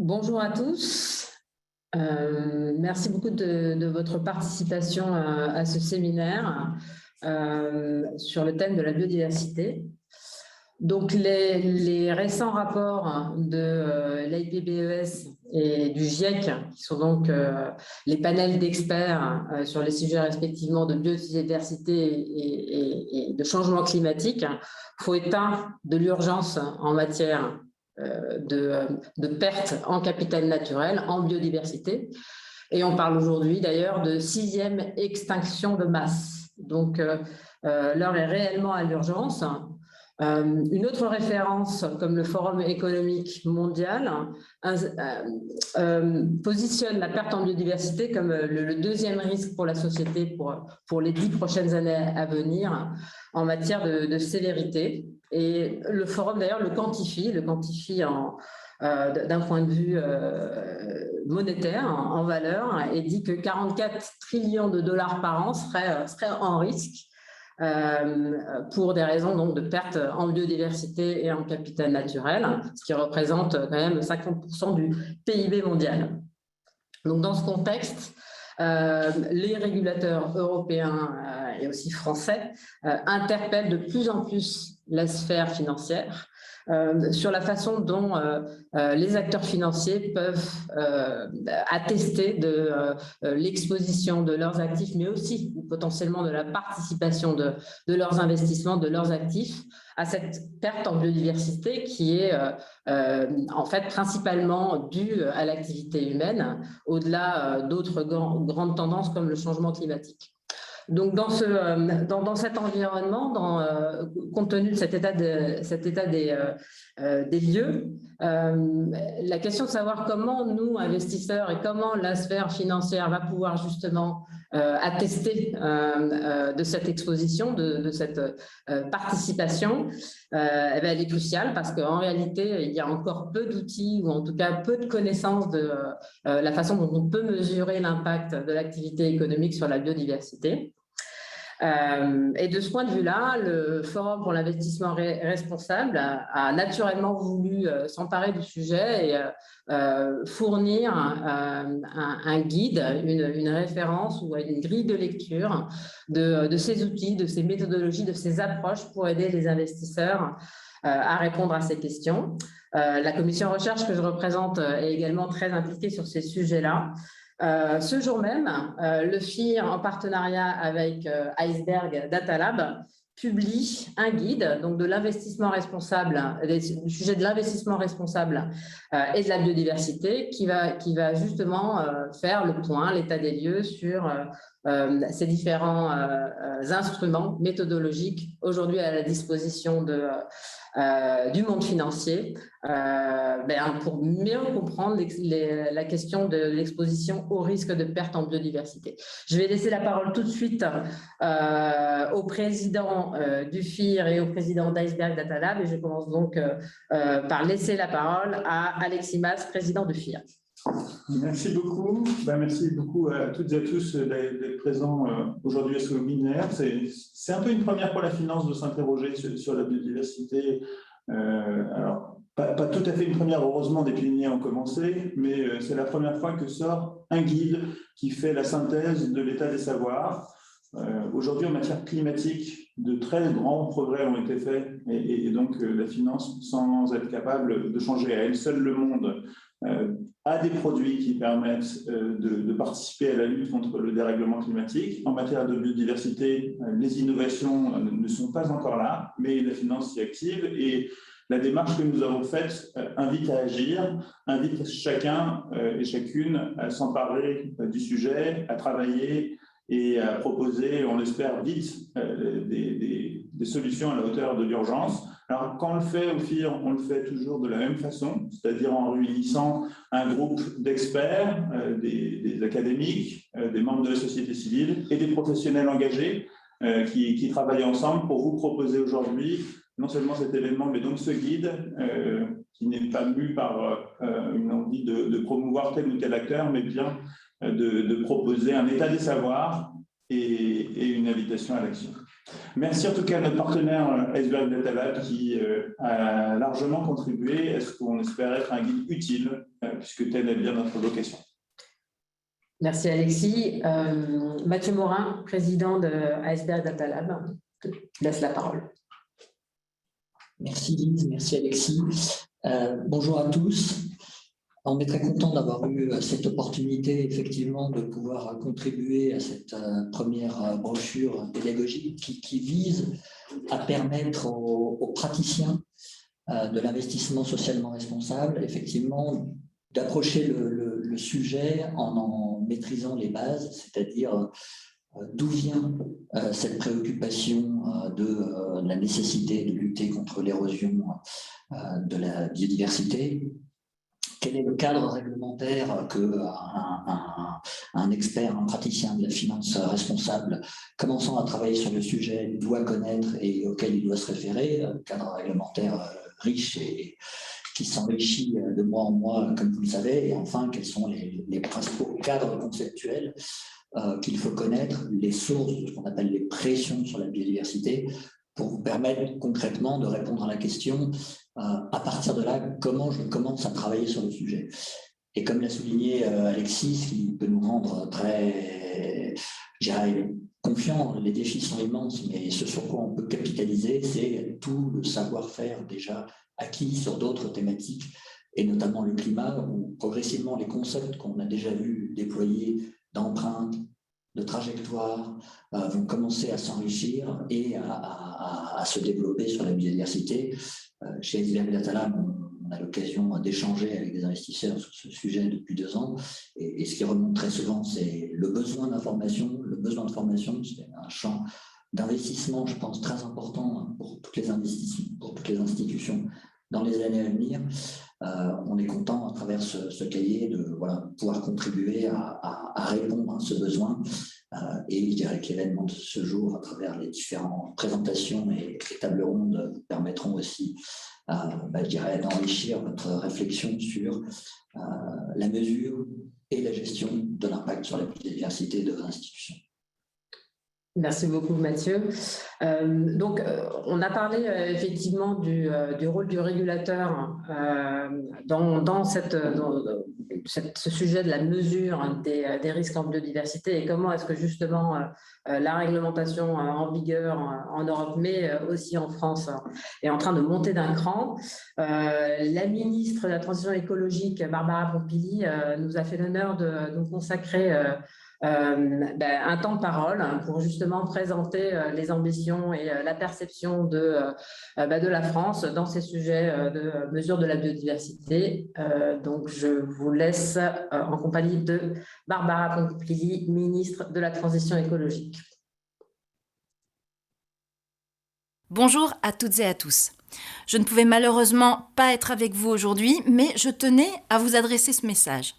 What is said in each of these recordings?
Bonjour à tous. Merci beaucoup de votre participation à ce séminaire sur le thème de la biodiversité. Donc, les récents rapports de l'IPBES et du GIEC, qui sont donc les panels d'experts sur les sujets respectivement de biodiversité et de changement climatique, font état de l'urgence en matière de pertes en capital naturel, en biodiversité. Et on parle aujourd'hui d'ailleurs de 6e extinction de masse. Donc, l'heure est réellement à l'urgence. Une autre référence, comme le Forum économique mondial, positionne la perte en biodiversité comme le deuxième risque pour la société pour les 10 prochaines années à venir en matière de sévérité. Et le Forum, d'ailleurs, le quantifie d'un point de vue monétaire, en valeur, et dit que 44 trillions de dollars par an seraient en risque pour des raisons donc, de perte en biodiversité et en capital naturel, ce qui représente quand même 50% du PIB mondial. Donc, dans ce contexte, les régulateurs européens et aussi français interpellent de plus en plus la sphère financière sur la façon dont les acteurs financiers peuvent attester de l'exposition de leurs actifs, mais aussi potentiellement de la participation de leurs investissements, de leurs actifs à cette perte en biodiversité qui est en fait principalement due à l'activité humaine, au-delà d'autres grandes tendances comme le changement climatique. Donc, dans cet environnement, compte tenu de cet état des lieux, la question de savoir comment nous, investisseurs, et comment la sphère financière va pouvoir justement attester de cette exposition, de cette participation, elle est cruciale parce qu'en réalité, il y a encore peu d'outils ou en tout cas peu de connaissances de la façon dont on peut mesurer l'impact de l'activité économique sur la biodiversité. Et de ce point de vue-là, le Forum pour l'investissement responsable a naturellement voulu s'emparer du sujet et fournir un guide, une référence ou une grille de lecture de ces outils, de ces méthodologies, de ces approches pour aider les investisseurs à répondre à ces questions. La commission recherche que je représente est également très impliquée sur ces sujets-là. Ce jour même, le FIR, en partenariat avec Iceberg Data Lab, publie un guide donc de l'investissement responsable, du sujet de l'investissement responsable et de la biodiversité, qui va justement faire le point, l'état des lieux sur ces différents instruments méthodologiques aujourd'hui à la disposition du monde financier pour mieux comprendre la question de l'exposition au risque de perte en biodiversité. Je vais laisser la parole tout de suite au président du FIR et au président d'Iceberg Data Lab, et je commence donc par laisser la parole à Alexis Mas, président du FIR. Merci beaucoup. Merci beaucoup à toutes et à tous d'être présents aujourd'hui à ce webinaire. C'est un peu une première pour la finance de s'interroger sur la biodiversité. Alors, pas tout à fait une première, heureusement, des pionniers ont commencé, mais c'est la première fois que sort un guide qui fait la synthèse de l'état des savoirs. Aujourd'hui, en matière climatique, de très grands progrès ont été faits et donc la finance, sans être capable de changer à elle seule le monde, a des produits qui permettent de participer à la lutte contre le dérèglement climatique. En matière de biodiversité, les innovations ne sont pas encore là, mais la finance s'y active et la démarche que nous avons faite invite à agir, invite chacun et chacune à s'emparer du sujet, à travailler et à proposer, on l'espère vite, des solutions à la hauteur de l'urgence. Alors, quand on le fait au FIR, on le fait toujours de la même façon, c'est-à-dire en réunissant un groupe d'experts, des académiques, des membres de la société civile et des professionnels engagés qui travaillent ensemble pour vous proposer aujourd'hui non seulement cet événement, mais donc ce guide qui n'est pas mu par une envie de promouvoir tel ou tel acteur, mais bien de proposer un état des savoirs et une invitation à l'action. Merci en tout cas à notre partenaire Iceberg Data Lab qui a largement contribué à ce qu'on espère être un guide utile, puisque telle est bien notre vocation. Merci Alexis. Mathieu Morin, président de Iceberg Data Lab, je te laisse la parole. Merci Lise, merci Alexis. Bonjour à tous. On est très content d'avoir eu cette opportunité effectivement de pouvoir contribuer à cette première brochure pédagogique qui vise à permettre aux praticiens de l'investissement socialement responsable effectivement d'approcher le sujet en maîtrisant les bases, c'est-à-dire d'où vient cette préoccupation de la nécessité de lutter contre l'érosion de la biodiversité. Quel est le cadre réglementaire qu'un expert, un praticien de la finance responsable commençant à travailler sur le sujet doit connaître et auquel il doit se référer, un cadre réglementaire riche et qui s'enrichit de mois en mois, comme vous le savez, et enfin, quels sont les principaux cadres conceptuels qu'il faut connaître, les sources de ce qu'on appelle les pressions sur la biodiversité, pour vous permettre concrètement de répondre à la question à partir de là, comment je commence à travailler sur le sujet. Et comme l'a souligné Alexis, ce qui peut nous rendre très, je dirais, confiants, les défis sont immenses, mais ce sur quoi on peut capitaliser, c'est tout le savoir-faire déjà acquis sur d'autres thématiques, et notamment le climat, où progressivement les concepts qu'on a déjà vus déployés d'empreintes, de trajectoires, vont commencer à s'enrichir et à se développer sur la biodiversité. Chez Iceberg Data Lab, on a l'occasion d'échanger avec des investisseurs sur ce sujet depuis 2 ans. Et ce qui remonte très souvent, c'est le besoin d'information. Le besoin de formation, c'est un champ d'investissement, je pense, très important pour toutes les institutions dans les années à venir. On est content, à travers ce cahier, de pouvoir contribuer à répondre à ce besoin. Et je dirais que l'événement de ce jour, à travers les différentes présentations et les tables rondes, permettront aussi, je dirais, d'enrichir votre réflexion sur la mesure et la gestion de l'impact sur la biodiversité de vos institutions. Merci beaucoup Mathieu. Donc, on a parlé effectivement du rôle du régulateur dans ce sujet de la mesure des risques en biodiversité et comment est-ce que justement la réglementation en vigueur en Europe, mais aussi en France, est en train de monter d'un cran. La ministre de la Transition écologique, Barbara Pompili, nous a fait l'honneur de nous consacrer un temps de parole pour justement présenter les ambitions et la perception de la France dans ces sujets de mesure de la biodiversité. Donc, je vous laisse en compagnie de Barbara Pompili, ministre de la Transition écologique. Bonjour à toutes et à tous. Je ne pouvais malheureusement pas être avec vous aujourd'hui, mais je tenais à vous adresser ce message.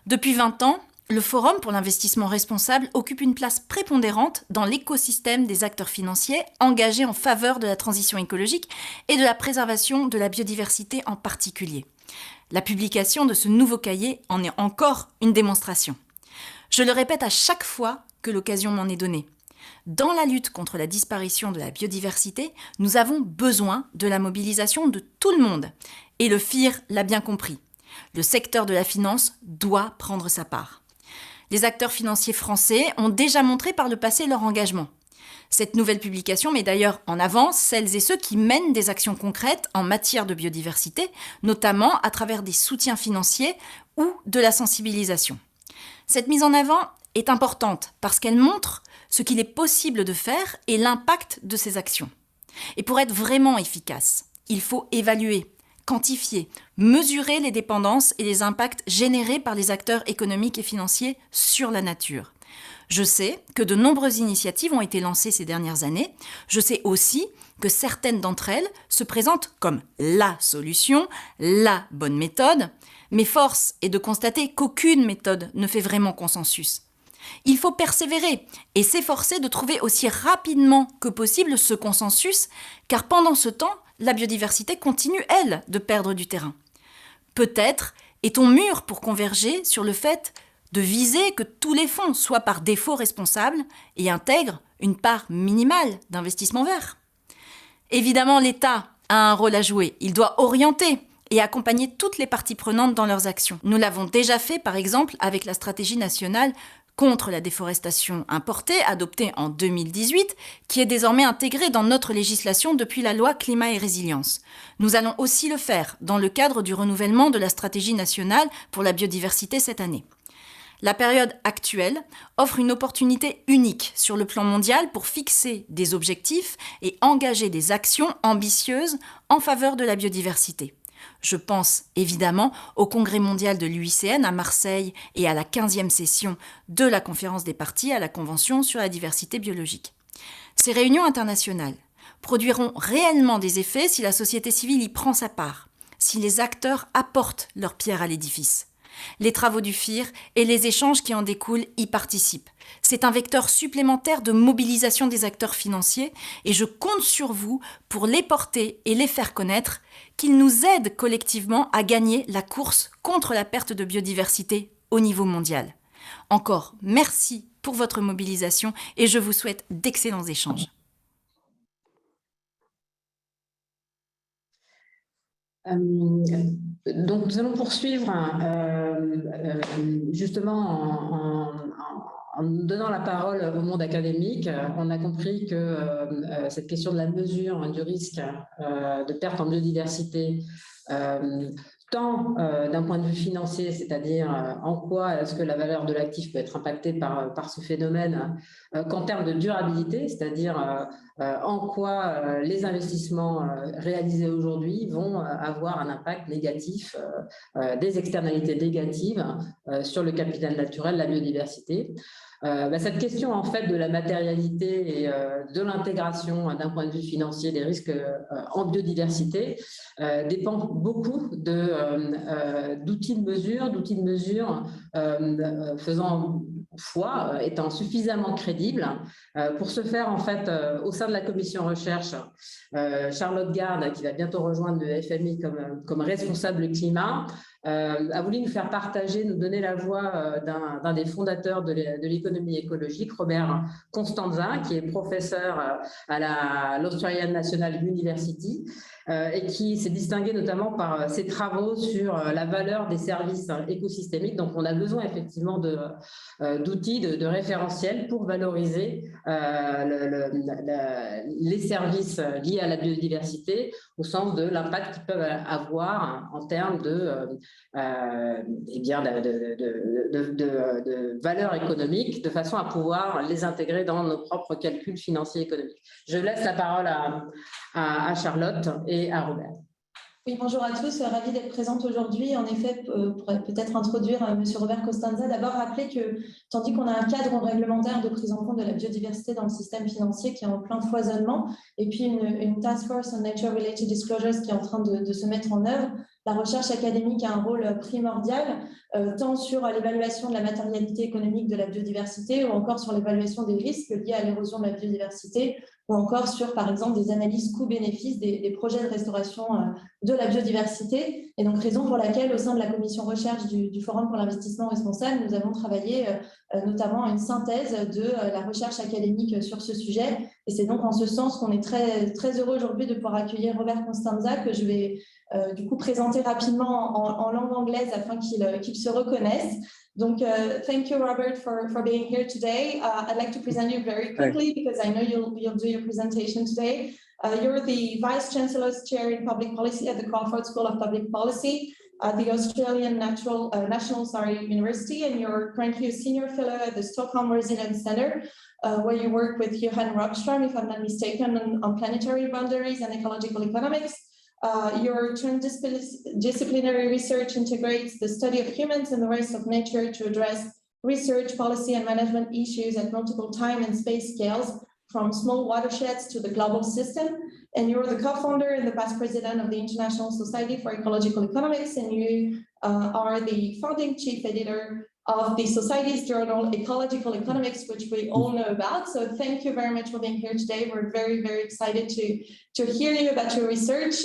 Depuis 20 ans, le Forum pour l'investissement responsable occupe une place prépondérante dans l'écosystème des acteurs financiers engagés en faveur de la transition écologique et de la préservation de la biodiversité en particulier. La publication de ce nouveau cahier en est encore une démonstration. Je le répète à chaque fois que l'occasion m'en est donnée. Dans la lutte contre la disparition de la biodiversité, nous avons besoin de la mobilisation de tout le monde. Et le FIR l'a bien compris. Le secteur de la finance doit prendre sa part. Les acteurs financiers français ont déjà montré par le passé leur engagement. Cette nouvelle publication met d'ailleurs en avant celles et ceux qui mènent des actions concrètes en matière de biodiversité, notamment à travers des soutiens financiers ou de la sensibilisation. Cette mise en avant est importante parce qu'elle montre ce qu'il est possible de faire et l'impact de ces actions. Et pour être vraiment efficace, il faut évaluer, quantifier, mesurer les dépendances et les impacts générés par les acteurs économiques et financiers sur la nature. Je sais que de nombreuses initiatives ont été lancées ces dernières années. Je sais aussi que certaines d'entre elles se présentent comme la solution, la bonne méthode, mais force est de constater qu'aucune méthode ne fait vraiment consensus. Il faut persévérer et s'efforcer de trouver aussi rapidement que possible ce consensus, car pendant ce temps, la biodiversité continue, elle, de perdre du terrain. Peut-être est-on mûr pour converger sur le fait de viser que tous les fonds soient par défaut responsables et intègrent une part minimale d'investissement vert. Évidemment, l'État a un rôle à jouer. Il doit orienter et accompagner toutes les parties prenantes dans leurs actions. Nous l'avons déjà fait, par exemple, avec la stratégie nationale contre la déforestation importée, adoptée en 2018, qui est désormais intégrée dans notre législation depuis la loi Climat et Résilience. Nous allons aussi le faire dans le cadre du renouvellement de la stratégie nationale pour la biodiversité cette année. La période actuelle offre une opportunité unique sur le plan mondial pour fixer des objectifs et engager des actions ambitieuses en faveur de la biodiversité. Je pense évidemment au Congrès mondial de l'UICN à Marseille et à la 15e session de la conférence des parties à la Convention sur la diversité biologique. Ces réunions internationales produiront réellement des effets si la société civile y prend sa part, si les acteurs apportent leur pierre à l'édifice. Les travaux du FIR et les échanges qui en découlent y participent. C'est un vecteur supplémentaire de mobilisation des acteurs financiers et je compte sur vous pour les porter et les faire connaître, qu'ils nous aident collectivement à gagner la course contre la perte de biodiversité au niveau mondial. Encore merci pour votre mobilisation et je vous souhaite d'excellents échanges. Donc, nous allons poursuivre justement en donnant la parole au monde académique. On a compris que cette question de la mesure du risque de perte en biodiversité, tant d'un point de vue financier, c'est-à-dire en quoi est-ce que la valeur de l'actif peut être impactée par ce phénomène, qu'en termes de durabilité, c'est-à-dire en quoi les investissements réalisés aujourd'hui vont avoir un impact négatif, des externalités négatives sur le capital naturel, la biodiversité. Cette question en fait de la matérialité et de l'intégration d'un point de vue financier des risques en biodiversité dépend beaucoup d'outils de mesure faisant foi, étant suffisamment crédibles. Pour ce faire, en fait, au sein de la commission recherche, Charlotte Garde, qui va bientôt rejoindre le FMI comme responsable climat, a voulu nous faire partager, nous donner la voix d'un des fondateurs de l'économie écologique, Robert Costanza, qui est professeur à l'Australian National University et qui s'est distingué notamment par ses travaux sur la valeur des services écosystémiques. Donc, on a besoin effectivement d'outils, de référentiels pour valoriser les services liés à la biodiversité au sens de l'impact qu'ils peuvent avoir en termes de valeur économique, de façon à pouvoir les intégrer dans nos propres calculs financiers et économiques. Je laisse la parole à Charlotte et à Robert. Oui, bonjour à tous, ravie d'être présente aujourd'hui. En effet, pour peut-être introduire M. Robert Costanza, d'abord rappeler que, tandis qu'on a un cadre réglementaire de prise en compte de la biodiversité dans le système financier qui est en plein foisonnement, et puis une task force on nature-related disclosures qui est en train de se mettre en œuvre, la recherche académique a un rôle primordial, tant sur l'évaluation de la matérialité économique de la biodiversité ou encore sur l'évaluation des risques liés à l'érosion de la biodiversité ou encore sur, par exemple, des analyses coûts-bénéfices des projets de restauration de la biodiversité. Et donc, raison pour laquelle, au sein de la commission recherche du Forum pour l'investissement responsable, nous avons travaillé notamment à une synthèse de la recherche académique sur ce sujet. Et c'est donc en ce sens qu'on est très, très heureux aujourd'hui de pouvoir accueillir Robert Costanza, que je vais du coup présenter rapidement en langue anglaise afin qu'il se reconnaisse. Donc, thank you, Robert, for being here today. I'd like to present you very quickly because I know you'll do your presentation today. You're the Vice Chancellor's Chair in Public Policy at the Crawford School of Public Policy at the Australian National University, and you're currently a Senior Fellow at the Stockholm Resilience Centre, where you work with Johan Rockström, if I'm not mistaken, on planetary boundaries and ecological economics. Your transdisciplinary research integrates the study of humans and the rest of nature to address research, policy, and management issues at multiple time and space scales, from small watersheds to the global system. And you're the co-founder and the past president of the International Society for Ecological Economics, and you are the founding chief editor of the Society's journal, Ecological Economics, which we all know about. So thank you very much for being here today. We're very, very excited to hear you about your research,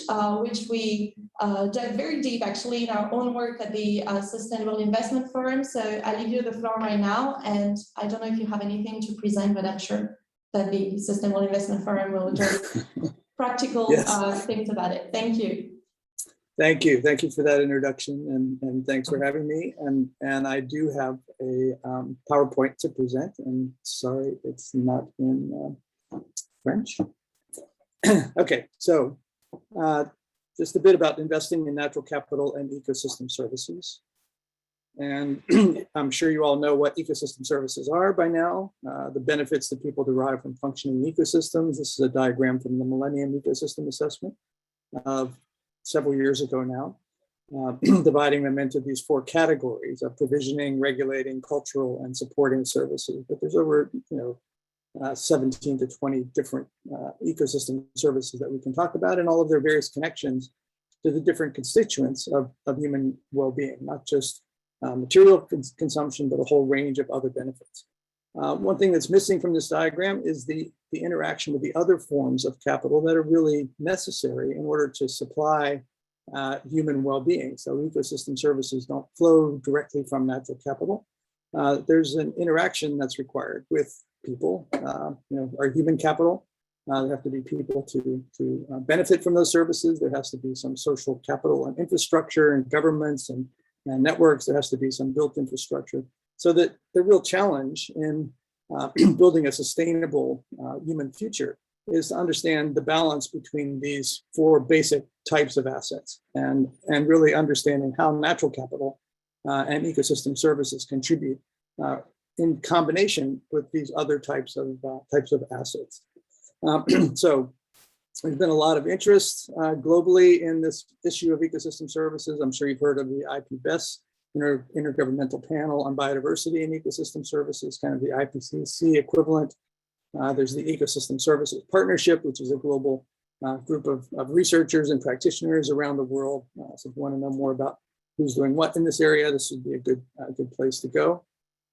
which we dug very deep actually in our own work at the Sustainable Investment Forum. So I leave you the floor right now. And I don't know if you have anything to present, but I'm sure that the Sustainable Investment Forum will address practical things about it. Thank you. Thank you. Thank you for that introduction, and thanks for having me. And I do have a PowerPoint to present, and sorry, it's not in French. Okay, so just a bit about investing in natural capital and ecosystem services. And I'm sure you all know what ecosystem services are by now, the benefits that people derive from functioning ecosystems. This is a diagram from the Millennium Ecosystem Assessment of several years ago now, dividing them into these 4 categories of provisioning, regulating, cultural, and supporting services. But there's over 17 to 20 different ecosystem services that we can talk about, and all of their various connections to the different constituents of human well-being, not just material consumption, but a whole range of other benefits. One thing that's missing from this diagram is the interaction with the other forms of capital that are really necessary in order to supply human well-being. So ecosystem services don't flow directly from natural capital. There's an interaction that's required with people, our human capital. There have to be people to benefit from those services. There has to be some social capital and infrastructure and governments and networks. There has to be some built infrastructure. So that the real challenge in building a sustainable human future is to understand the balance between these 4 basic types of assets, and really understanding how natural capital and ecosystem services contribute in combination with these other types of assets. So there's been a lot of interest globally in this issue of ecosystem services. I'm sure you've heard of the IPBES, Intergovernmental Panel on Biodiversity and Ecosystem Services, kind of the IPCC equivalent. There's the Ecosystem Services Partnership, which is a global group of researchers and practitioners around the world. So if you want to know more about who's doing what in this area, this would be a good place to go.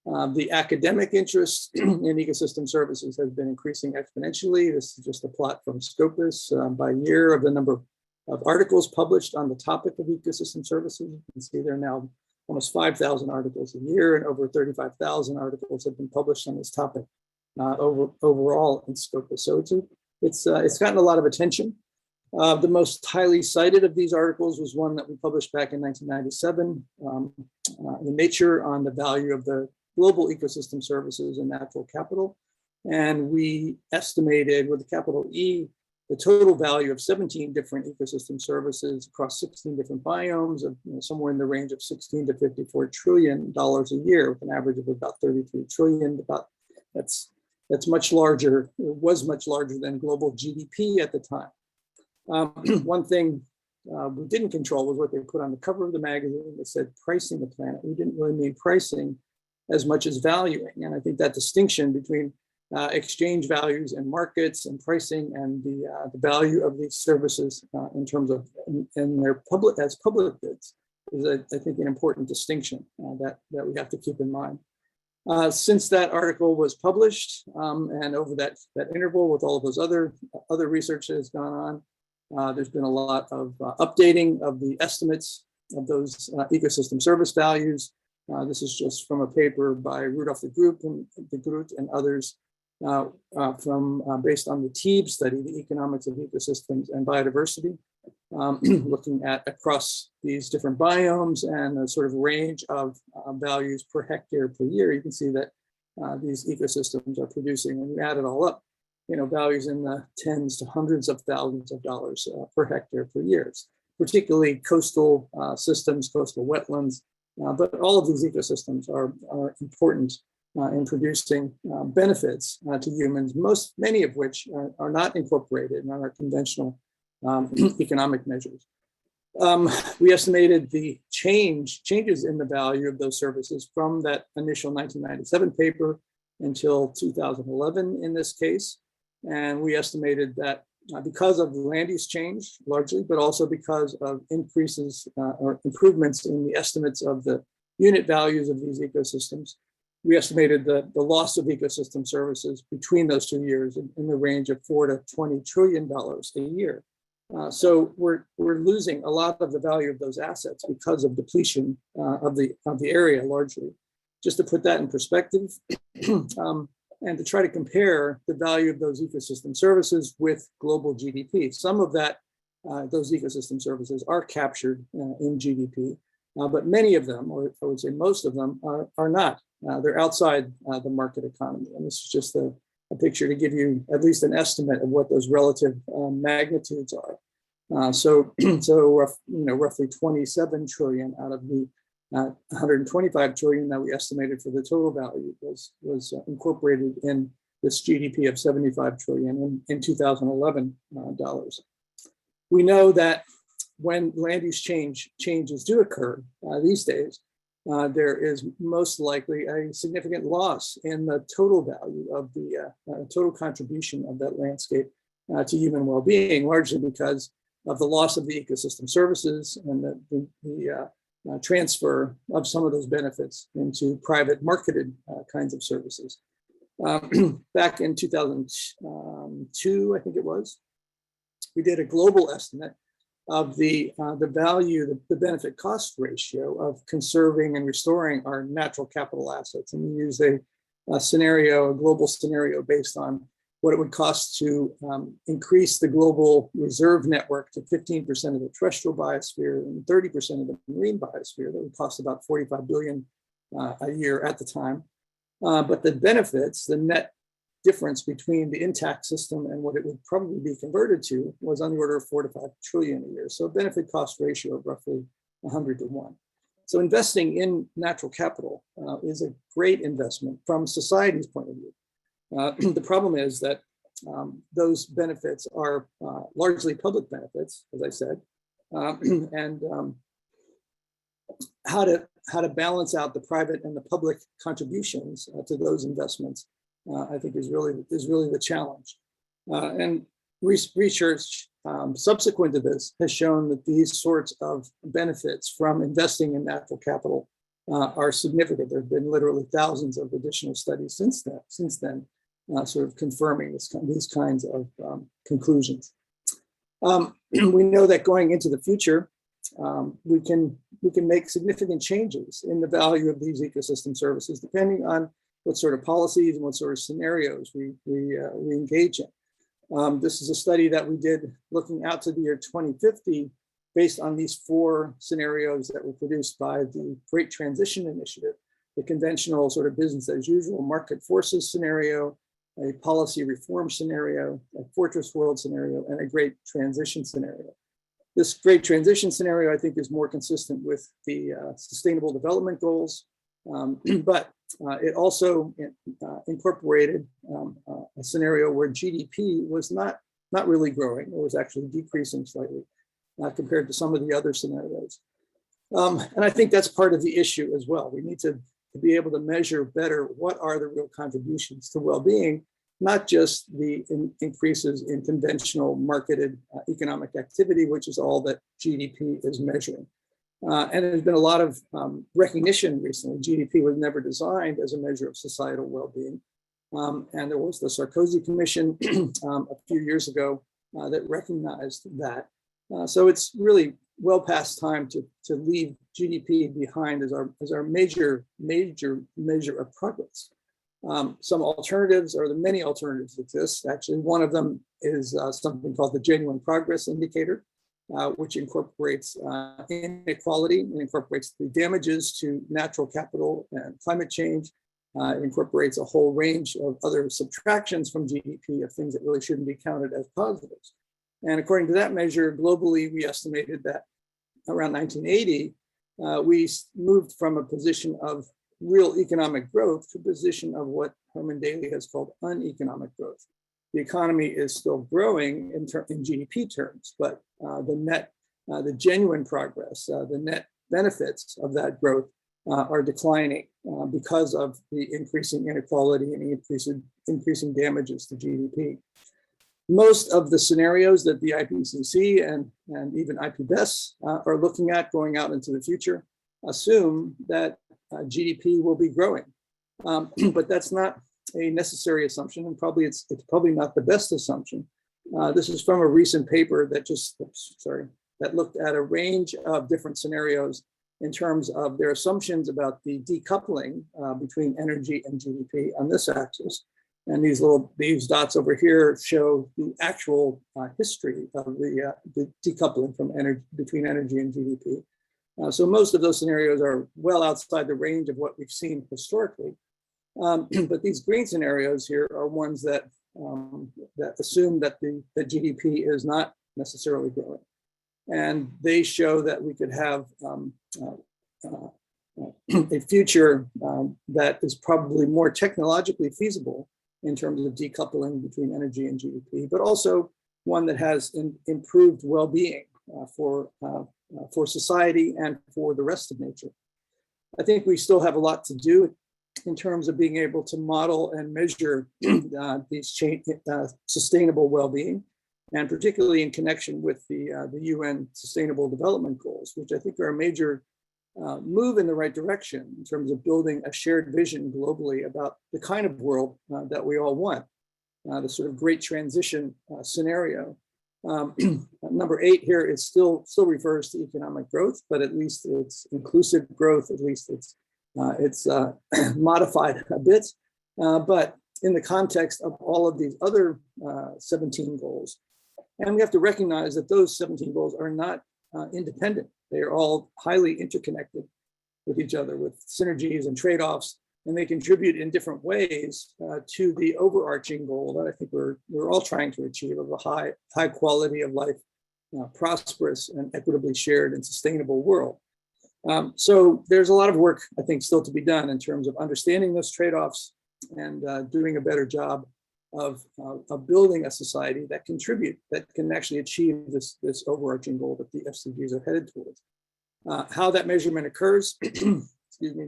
The academic interest in ecosystem services has been increasing exponentially. This is just a plot from Scopus by year of the number of articles published on the topic of ecosystem services. You can see there are now almost 5,000 articles a year, and over 35,000 articles have been published on this topic overall in Scopus. So it's gotten a lot of attention. The most highly cited of these articles was one that we published back in 1997 in Nature on the value of the global ecosystem services and natural capital. And we estimated with a capital E, the total value of 17 different ecosystem services across 16 different biomes of somewhere in the range of $16 to $54 trillion a year, with an average of about 33 trillion. That's much larger, it was much larger than global GDP at the time. One thing we didn't control was what they put on the cover of the magazine that said pricing the planet. We didn't really mean pricing as much as valuing. And I think that distinction between exchange values and markets and pricing and the value of these services in terms of in their public goods is, I think, an important distinction that we have to keep in mind. Since that article was published and over that interval with all of those other research that has gone on, there's been a lot of updating of the estimates of those ecosystem service values. This is just from a paper by Rudolf de Groot and others based on the TEEB study, the Economics of Ecosystems and Biodiversity, looking at across these different biomes and a sort of range of values per hectare per year. You can see that these ecosystems are producing, when you add it all up, values in the tens to hundreds of thousands of dollars per hectare per year, particularly coastal systems, coastal wetlands. But all of these ecosystems are important in producing benefits to humans, many of which are not incorporated in our conventional economic measures. We estimated the changes in the value of those services from that initial 1997 paper until 2011 in this case. And we estimated that because of the land use change largely, but also because of increases or improvements in the estimates of the unit values of these ecosystems. We estimated the loss of ecosystem services between those 2 years in the range of $4 to $20 trillion a year. So we're losing a lot of the value of those assets because of depletion of the area largely. Just to put that in perspective, and to try to compare the value of those ecosystem services with global GDP. Some of that, those ecosystem services are captured in GDP, but many of them, or I would say most of them, are not. They're outside the market economy. And this is just a picture to give you at least an estimate of what those relative magnitudes are. So roughly 27 trillion out of the 125 trillion that we estimated for the total value was incorporated in this GDP of 75 trillion in 2011 dollars. We know that when land use changes do occur these days, there is most likely a significant loss in the total value of the total contribution of that landscape to human well-being, largely because of the loss of the ecosystem services and the transfer of some of those benefits into private marketed kinds of services. Back in 2002, I think it was, we did a global estimate of the value, the benefit cost ratio of conserving and restoring our natural capital assets. And we used a global scenario based on what it would cost to increase the global reserve network to 15% of the terrestrial biosphere and 30% of the marine biosphere. That would cost about 45 billion a year at the time. But the benefits, the net difference between the intact system and what it would probably be converted to was on the order of 4 to 5 trillion a year. So a benefit cost ratio of roughly 100 to 1. So investing in natural capital is a great investment from society's point of view. The problem is that those benefits are largely public benefits, as I said, and how to balance out the private and the public contributions to those investments, I think is really the challenge. And research subsequent to this has shown that these sorts of benefits from investing in natural capital are significant. There have been literally thousands of additional studies since then. Sort of confirming these kinds of conclusions. We know that going into the future, we can make significant changes in the value of these ecosystem services, depending on what sort of policies and what sort of scenarios we engage in. This is a study that we did looking out to the year 2050, based on these 4 scenarios that were produced by the Great Transition Initiative: the conventional sort of business as usual market forces scenario, a policy reform scenario, a fortress world scenario, and a great transition scenario. This great transition scenario, I think, is more consistent with the Sustainable Development Goals, but it also incorporated a scenario where GDP was not really growing. It was actually decreasing slightly compared to some of the other scenarios. And I think that's part of the issue as well. We need to be able to measure better what are the real contributions to well-being, not just the increases in conventional marketed economic activity, which is all that GDP is measuring. And there's been a lot of recognition recently. GDP was never designed as a measure of societal well-being. And there was the Sarkozy Commission a few years ago that recognized that. So it's really well past time to leave GDP behind as our major measure of progress. Some alternatives, or the many alternatives exist. Actually, one of them is something called the Genuine Progress Indicator, which incorporates inequality and incorporates the damages to natural capital and climate change. It incorporates a whole range of other subtractions from GDP of things that really shouldn't be counted as positives. And according to that measure, globally, we estimated that around 1980, we moved from a position of real economic growth to a position of what Herman Daly has called uneconomic growth. The economy is still growing in GDP terms, but the genuine progress, the net benefits of that growth are declining because of the increasing inequality and increasing damages to GDP. Most of the scenarios that the IPCC and even IPBES are looking at going out into the future assume that GDP will be growing. But that's not a necessary assumption, and probably it's probably not the best assumption. This is from a recent paper that looked at a range of different scenarios in terms of their assumptions about the decoupling between energy and GDP on this axis. And these dots over here show the actual history of the decoupling between energy and GDP. So most of those scenarios are well outside the range of what we've seen historically. But these green scenarios here are ones that assume that the GDP is not necessarily growing. And they show that we could have a future that is probably more technologically feasible in terms of decoupling between energy and GDP, but also one that has improved well-being for society and for the rest of nature. I think we still have a lot to do in terms of being able to model and measure these sustainable well-being, and particularly in connection with the UN Sustainable Development Goals, which I think are a major move in the right direction in terms of building a shared vision globally about the kind of world that we all want, the sort of great transition scenario. Number 8 here is still refers to economic growth, but at least it's inclusive growth. At least it's modified a bit, but in the context of all of these other 17 goals. And we have to recognize that those 17 goals are not independent. They are all highly interconnected with each other, with synergies and trade-offs, and they contribute in different ways to the overarching goal that I think we're all trying to achieve of a high quality of life, prosperous and equitably shared and sustainable world. So there's a lot of work, I think, still to be done in terms of understanding those trade-offs and doing a better job of building a society that can actually achieve this overarching goal that the SDGs are headed towards. How that measurement occurs, excuse me,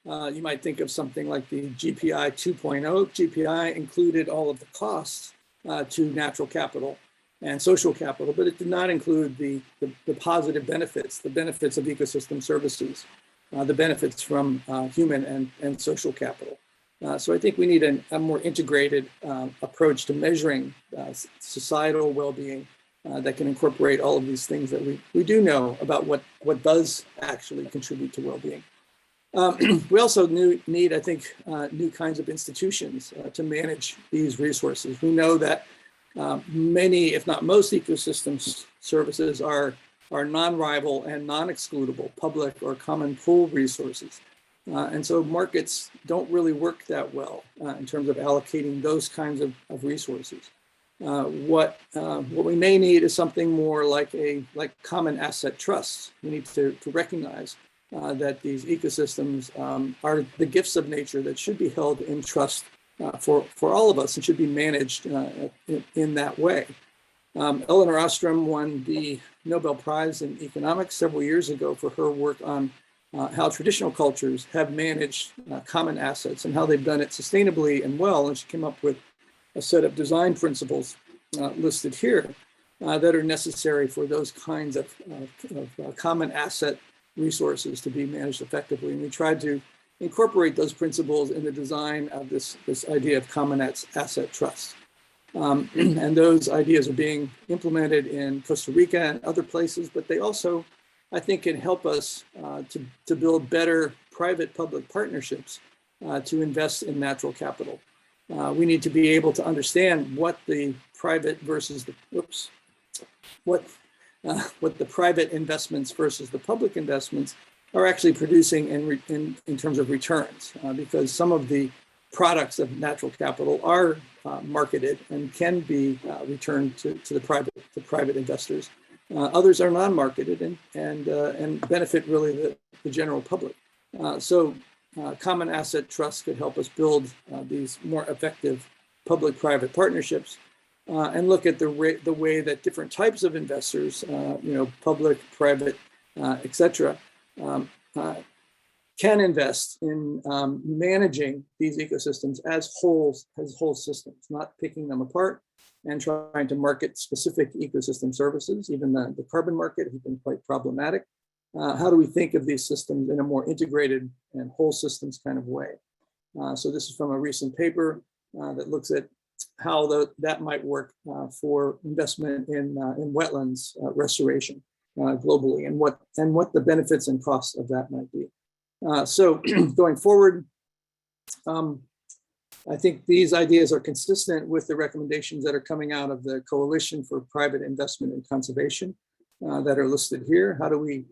you might think of something like the GPI 2.0. GPI included all of the costs to natural capital and social capital, but it did not include the positive benefits, the benefits of ecosystem services, the benefits from human and social capital. So I think we need a more integrated approach to measuring societal well-being that can incorporate all of these things that we do know about what does actually contribute to well-being. We also need, I think, new kinds of institutions to manage these resources. We know that many, if not most, ecosystem services are non-rival and non-excludable public or common pool resources. And so markets don't really work that well in terms of allocating those kinds of resources. What we may need is something more like common asset trusts. We need to recognize that these ecosystems are the gifts of nature that should be held in trust for all of us and should be managed in that way. Elinor Ostrom won the Nobel Prize in Economics several years ago for her work on how traditional cultures have managed common assets and how they've done it sustainably and well. And she came up with a set of design principles listed here that are necessary for those kinds of common asset resources to be managed effectively. And we tried to incorporate those principles in the design of this idea of common asset trust. And those ideas are being implemented in Costa Rica and other places, but they also, I think, can help us to build better private-public partnerships to invest in natural capital. We need to be able to understand what the private versus the what the private investments versus the public investments are actually producing in terms of returns, because some of the products of natural capital are marketed and can be returned to the private investors. Others are non-marketed and benefit really the general public. So common asset trusts could help us build these more effective public-private partnerships and look at the way that different types of investors, public, private, et cetera, can invest in managing these ecosystems as whole systems, not picking them apart and trying to market specific ecosystem services. Even the carbon market has been quite problematic how do we think of these systems in a more integrated and whole systems kind of way? So this is from a recent paper that looks at how that might work for investment in wetlands restoration globally, and what the benefits and costs of that might be. So going forward, I think these ideas are consistent with the recommendations that are coming out of the Coalition for Private Investment in Conservation that are listed here. How do we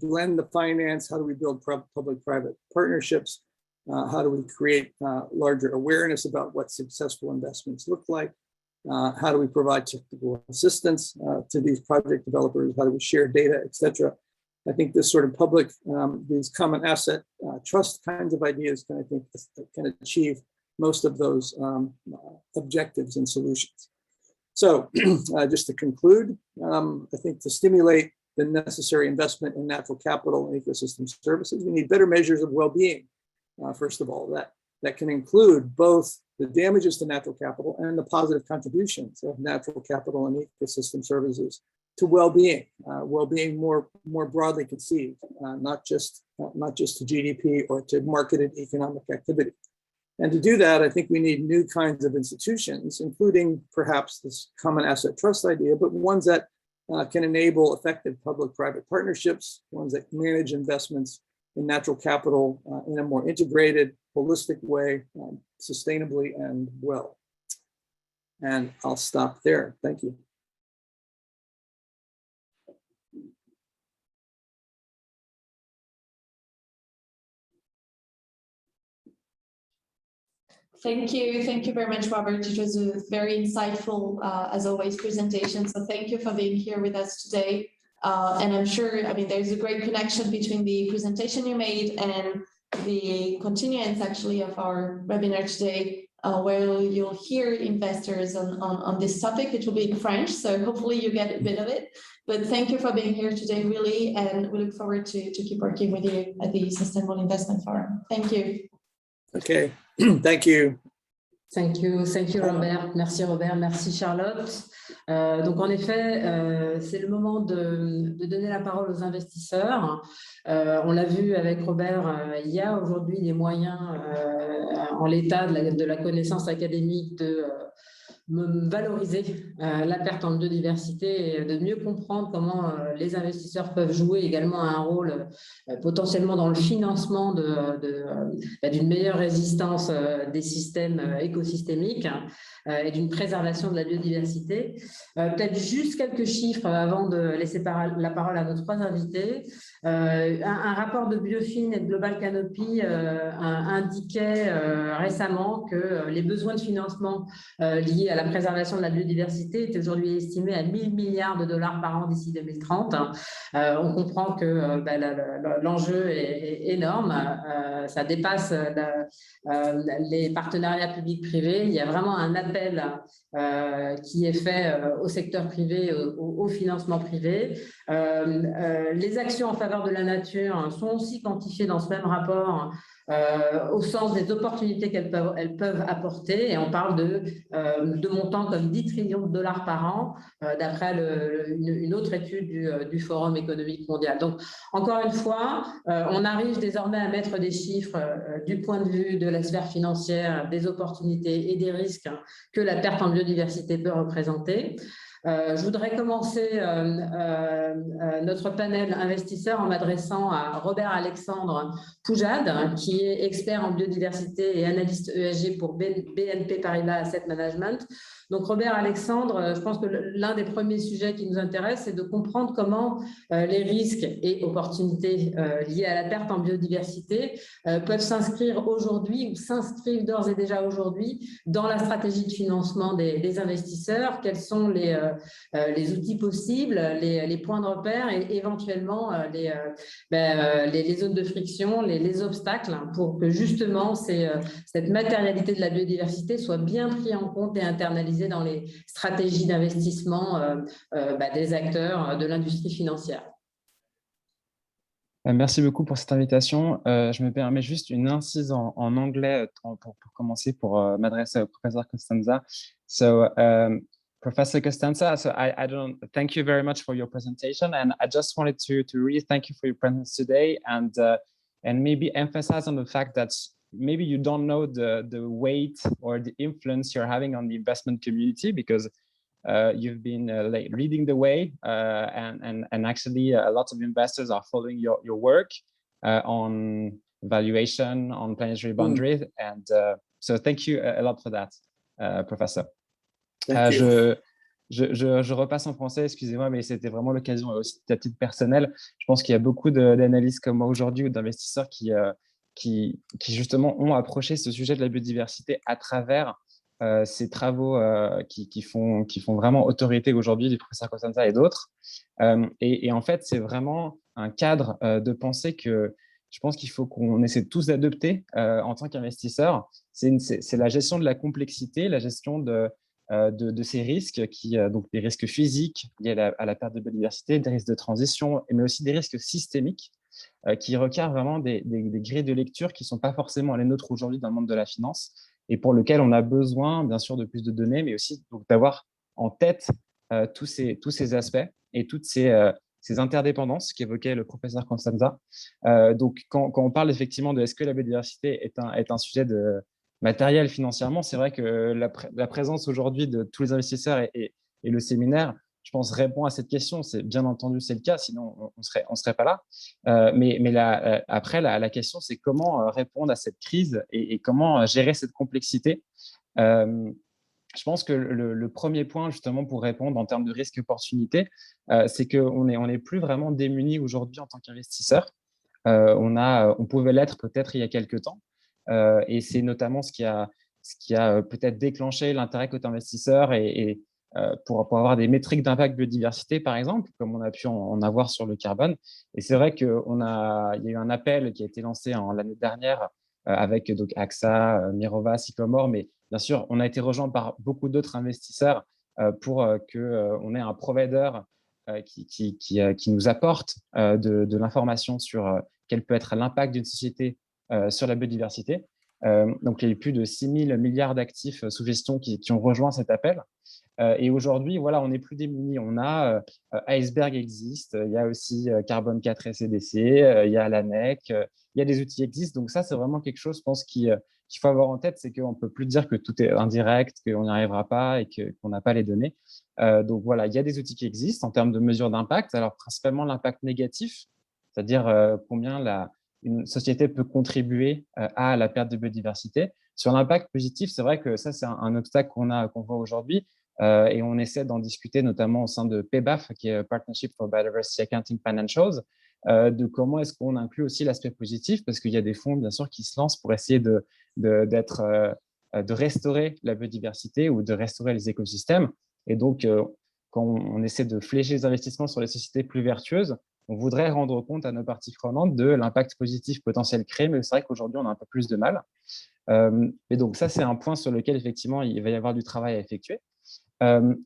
blend the finance? How do we build public-private partnerships? How do we create larger awareness about what successful investments look like? How do we provide technical assistance to these project developers? How do we share data, et cetera? I think this sort of these common asset trust kinds of ideas can achieve most of those objectives and solutions. So just to conclude, I think to stimulate the necessary investment in natural capital and ecosystem services, we need better measures of well-being. First of all, that can include both the damages to natural capital and the positive contributions of natural capital and ecosystem services to well-being, well-being more broadly conceived, not just to GDP or to marketed economic activity. And to do that, I think we need new kinds of institutions, including perhaps this common asset trust idea, but ones that can enable effective public-private partnerships, ones that manage investments in natural capital in a more integrated, holistic way, sustainably and well. And I'll stop there. Thank you. Thank you very much, Robert. It was a very insightful, as always, presentation. So thank you for being here with us today. And I'm sure, there's a great connection between the presentation you made and the continuance actually of our webinar today, where you'll hear investors on this topic. It will be in French, so hopefully you get a bit of it. But thank you for being here today, really, and we look forward to keep working with you at the Sustainable Investment Forum. Thank you. Okay, thank you. Thank you Robert. Merci Robert, merci Charlotte. Donc en effet, c'est le moment de donner la parole aux investisseurs. On l'a vu avec Robert, il y a aujourd'hui des moyens en l'état de la connaissance académique de valoriser la perte en biodiversité et de mieux comprendre comment les investisseurs peuvent jouer également un rôle potentiellement dans le financement d'une meilleure résistance des systèmes écosystémiques et d'une préservation de la biodiversité. Peut-être juste quelques chiffres avant de laisser la parole à nos trois invités. Un rapport de Biofin et de Global Canopy indiquait récemment que les besoins de financement liés à la préservation de la biodiversité étaient aujourd'hui estimés à 1 000 milliards de dollars par an d'ici 2030. On comprend que l'enjeu est énorme. Ça dépasse les partenariats publics-privés. Il y a vraiment un appel qui est fait au secteur privé, au financement privé. Les actions en faveur de la nature sont aussi quantifiées dans ce même rapport au sens des opportunités qu'elles peuvent apporter. Et on parle de montants comme 10 trillions de dollars par an, d'après une autre étude du Forum économique mondial. Donc, encore une fois, on arrive désormais à mettre des chiffres du point de vue de la sphère financière, des opportunités et des risques que la perte en biodiversité peut représenter. Je voudrais commencer notre panel investisseur en m'adressant à Robert Alexandre Poujade, qui est expert en biodiversité et analyste ESG pour BNP Paribas Asset Management. Donc Robert Alexandre, je pense que l'un des premiers sujets qui nous intéresse, c'est de comprendre comment les risques et opportunités liés à la perte en biodiversité peuvent s'inscrire aujourd'hui ou s'inscrivent d'ores et déjà aujourd'hui dans la stratégie de financement des investisseurs. Quels sont les outils possibles, les points de repère et éventuellement les zones de friction, les obstacles pour que justement cette matérialité de la biodiversité soit bien prise en compte et internalisée dans les stratégies d'investissement des acteurs de l'industrie financière. Merci beaucoup pour cette invitation. Je me permets juste une incise en anglais pour commencer, pour m'adresser au professeur Costanza. So Professor Costanza, so I don't thank you very much for your presentation, and I just wanted to really thank you for your presence today, and maybe emphasize on the fact that maybe you don't know the weight or the influence you're having on the investment community, because you've been like leading the way, and actually a lot of investors are following your work on valuation, on planetary boundaries, and so thank you a lot for that, Professor. Je repasse en français, excusez-moi, mais c'était vraiment l'occasion aussi à titre personnel. Je pense qu'il y a beaucoup d'analystes comme moi aujourd'hui ou d'investisseurs qui justement ont approché ce sujet de la biodiversité à travers ces travaux qui font vraiment autorité aujourd'hui du professeur Costanza et d'autres. Et en fait, c'est vraiment un cadre de pensée que je pense qu'il faut qu'on essaie tous d'adopter en tant qu'investisseurs. C'est la gestion de la complexité, la gestion de ces risques, donc des risques physiques liés à la perte de biodiversité, des risques de transition, mais aussi des risques systémiques qui requièrent vraiment des grilles de lecture qui ne sont pas forcément les nôtres aujourd'hui dans le monde de la finance, et pour lequel on a besoin, bien sûr, de plus de données, mais aussi d'avoir en tête tous ces aspects et toutes ces interdépendances qu'évoquait le professeur Costanza. Donc, quand on parle effectivement de est-ce que la biodiversité est un sujet de matériel financièrement, c'est vrai que la présence aujourd'hui de tous les investisseurs et le séminaire, je pense, répond à cette question. C'est bien entendu, c'est le cas, sinon on serait pas là. Mais après, la question, c'est comment répondre à cette crise et comment gérer cette complexité. Je pense que le premier point, justement, pour répondre en termes de risque-opportunité, c'est qu'on n'est plus vraiment démunis aujourd'hui en tant qu'investisseur. On pouvait l'être peut-être il y a quelques temps. Et c'est notamment ce qui a peut-être déclenché l'intérêt côté investisseur et pour avoir des métriques d'impact biodiversité, par exemple, comme on a pu en avoir sur le carbone. Et c'est vrai qu'il y a eu un appel qui a été lancé l'année dernière avec donc AXA, Mirova, Sycomore, mais bien sûr, on a été rejoint par beaucoup d'autres investisseurs pour qu'on ait un provider qui nous apporte de l'information sur quel peut être l'impact d'une société sur la biodiversité. Donc, il y a eu plus de 6 000 milliards d'actifs sous gestion qui ont rejoint cet appel. Et aujourd'hui, voilà, on n'est plus démunis. On a Iceberg existe, il y a aussi Carbone 4 et CDC, il y a l'ANEC, il y a des outils qui existent. Donc ça, c'est vraiment quelque chose, je pense, qu'il faut avoir en tête, c'est qu'on ne peut plus dire que tout est indirect, qu'on n'y arrivera pas et qu'on n'a pas les données. Donc voilà, il y a des outils qui existent en termes de mesure d'impact. Alors, principalement l'impact négatif, c'est-à-dire combien une société peut contribuer à la perte de biodiversité. Sur l'impact positif, c'est vrai que ça, c'est un obstacle qu'on voit aujourd'hui. Et on essaie d'en discuter notamment au sein de PBAF, qui est Partnership for Biodiversity Accounting Financials, de comment est-ce qu'on inclut aussi l'aspect positif, parce qu'il y a des fonds, bien sûr, qui se lancent pour essayer de restaurer la biodiversité ou de restaurer les écosystèmes. Et donc, quand on essaie de flécher les investissements sur les sociétés plus vertueuses, on voudrait rendre compte à nos parties prenantes de l'impact positif potentiel créé, mais c'est vrai qu'aujourd'hui, on a un peu plus de mal. Et donc, ça, c'est un point sur lequel, effectivement, il va y avoir du travail à effectuer.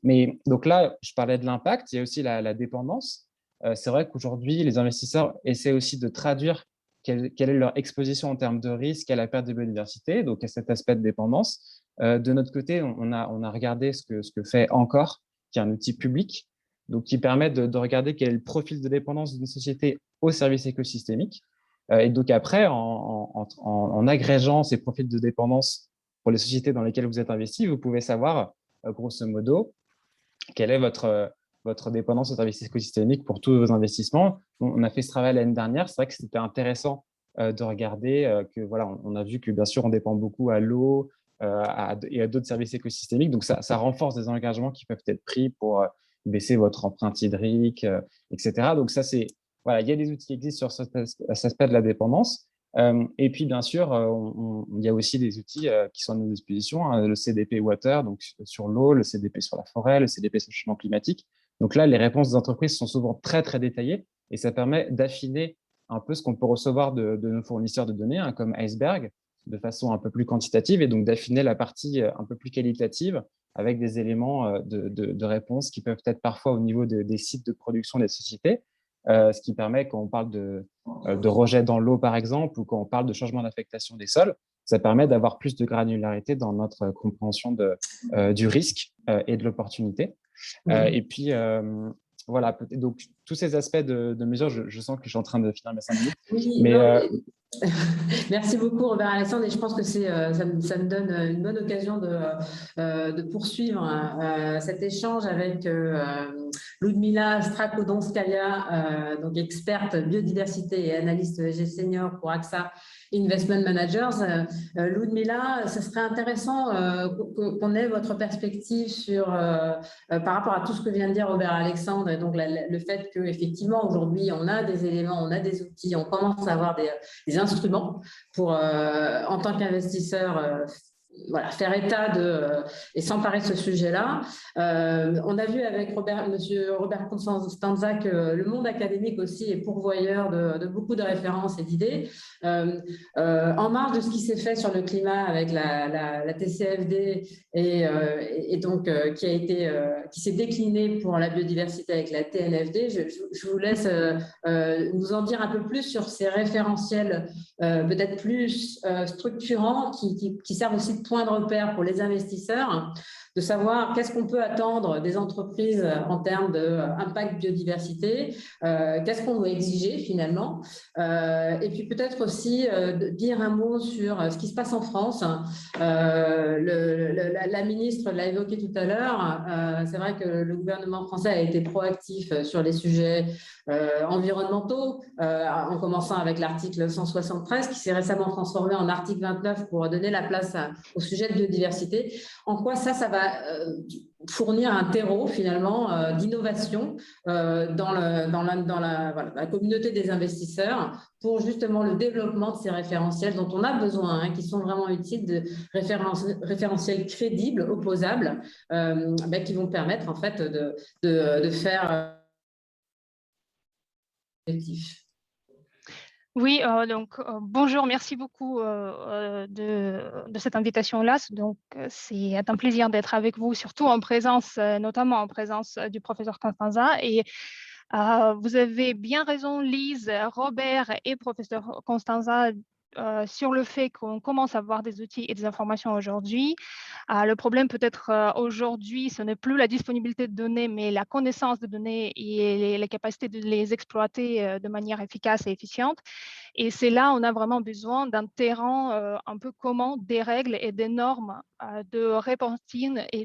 Mais donc là, je parlais de l'impact, il y a aussi la dépendance. C'est vrai qu'aujourd'hui, les investisseurs essaient aussi de traduire quelle est leur exposition en termes de risque à la perte de biodiversité, donc à cet aspect de dépendance. De notre côté, on a regardé ce que fait Encore, qui est un outil public, donc qui permet de regarder quel est le profil de dépendance d'une société au service écosystémique. Et donc après, en agrégeant ces profils de dépendance pour les sociétés dans lesquelles vous êtes investi, vous pouvez savoir grosso modo, quelle est votre dépendance au service écosystémique pour tous vos investissements. On a fait ce travail l'année dernière. C'est vrai que c'était intéressant de regarder que voilà, on a vu que bien sûr on dépend beaucoup à l'eau et à d'autres services écosystémiques. Donc ça renforce des engagements qui peuvent être pris pour baisser votre empreinte hydrique, etc. Donc ça c'est voilà, il y a des outils qui existent sur cet aspect de la dépendance. Et puis, bien sûr, il y a aussi des outils qui sont à nos dispositions, hein, le CDP Water, donc sur l'eau, le CDP sur la forêt, le CDP sur le changement climatique. Donc là, les réponses des entreprises sont souvent très, très détaillées et ça permet d'affiner un peu ce qu'on peut recevoir de nos fournisseurs de données, hein, comme Iceberg, de façon un peu plus quantitative et donc d'affiner la partie un peu plus qualitative avec des éléments de réponse qui peuvent être parfois au niveau des sites de production des sociétés. Ce qui permet, quand on parle de rejet dans l'eau, par exemple, ou quand on parle de changement d'affectation des sols, ça permet d'avoir plus de granularité dans notre compréhension du risque et de l'opportunité. Et puis, voilà, donc tous ces aspects de mesure, je sens que je suis en train de finir mes 5 minutes. Oui, mais merci beaucoup Robert Alexandre, et je pense que ça me donne une bonne occasion de poursuivre cet échange avec Ludmila Strakodonskaya, donc experte biodiversité et analyste ESG senior pour AXA Investment Managers. Ludmila, ce serait intéressant qu'on ait votre perspective par rapport à tout ce que vient de dire Robert Alexandre, et donc le fait qu'effectivement aujourd'hui on a des éléments, on a des outils, on commence à avoir des instruments pour, en tant qu'investisseur, voilà, faire état et s'emparer de ce sujet-là. On a vu avec monsieur Robert Costanza que le monde académique aussi est pourvoyeur de beaucoup de références et d'idées. En marge de ce qui s'est fait sur le climat avec la TCFD et donc qui s'est déclinée pour la biodiversité avec la TNFD, je vous laisse nous en dire un peu plus sur ces référentiels peut-être plus structurants qui servent aussi de point de repère pour les investisseurs, de savoir qu'est-ce qu'on peut attendre des entreprises en termes d'impact biodiversité, qu'est-ce qu'on doit exiger finalement, et puis peut-être aussi de dire un mot sur ce qui se passe en France. La ministre l'a évoqué tout à l'heure, c'est vrai que le gouvernement français a été proactif sur les sujets environnementaux, en commençant avec l'article 173 qui s'est récemment transformé en article 29 pour donner la place au sujet de biodiversité. En quoi ça va fournir un terreau finalement d'innovation dans la communauté des investisseurs pour justement le développement de ces référentiels dont on a besoin, qui sont vraiment utiles, de référentiels crédibles, opposables, qui vont permettre en fait de faire objectif. Oui, bonjour, merci beaucoup de cette invitation-là. Donc, c'est un plaisir d'être avec vous, surtout en présence, notamment en présence du professeur Costanza. Et vous avez bien raison, Lise, Robert et professeur Costanza, sur le fait qu'on commence à avoir des outils et des informations aujourd'hui. Le problème peut-être aujourd'hui, ce n'est plus la disponibilité de données, mais la connaissance de données et les capacités de les exploiter de manière efficace et efficiente. Et c'est là où on a vraiment besoin d'un terrain un peu commun, des règles et des normes de reporting et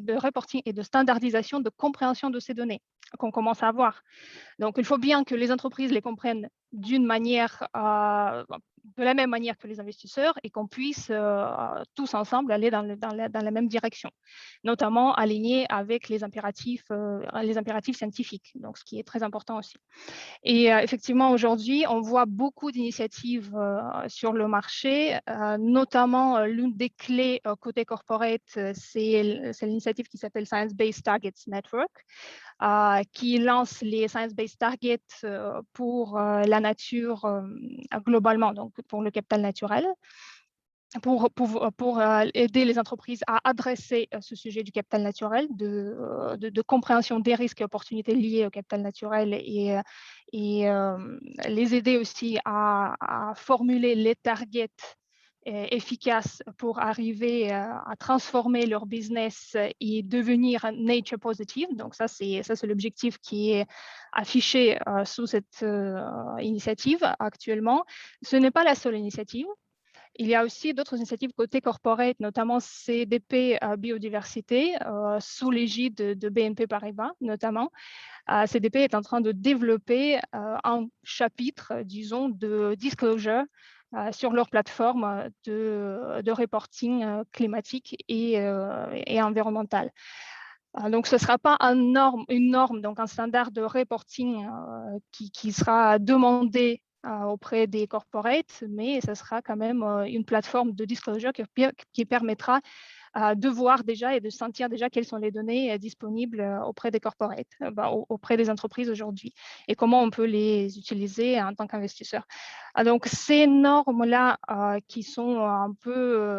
de standardisation, de compréhension de ces données qu'on commence à avoir. Donc, il faut bien que les entreprises les comprennent d'une manière, de la même manière que les investisseurs, et qu'on puisse tous ensemble aller dans la même direction, notamment alignés avec les impératifs scientifiques, donc ce qui est très important aussi. Et effectivement, aujourd'hui, on voit beaucoup d'initiatives sur le marché, notamment l'une des clés côté corporate, c'est l'initiative qui s'appelle Science Based Targets Network, qui lance les Science-Based Targets pour la nature globalement, donc pour le capital naturel, pour aider les entreprises à adresser ce sujet du capital naturel, de compréhension des risques et opportunités liés au capital naturel, et les aider aussi à formuler les targets efficaces pour arriver à transformer leur business et devenir nature positive. Donc ça c'est l'objectif qui est affiché sous cette initiative actuellement. Ce n'est pas la seule initiative. Il y a aussi d'autres initiatives côté corporate, notamment CDP Biodiversité, sous l'égide de BNP Paribas notamment. CDP est en train de développer un chapitre, disons, de disclosure sur leur plateforme de reporting climatique et environnemental. Donc, ce ne sera pas une norme, donc un standard de reporting qui sera demandé auprès des corporates, mais ce sera quand même une plateforme de disclosure qui permettra de voir déjà et de sentir déjà quelles sont les données disponibles auprès des corporates, auprès des entreprises aujourd'hui, et comment on peut les utiliser en tant qu'investisseur. Donc ces normes-là qui sont un peu,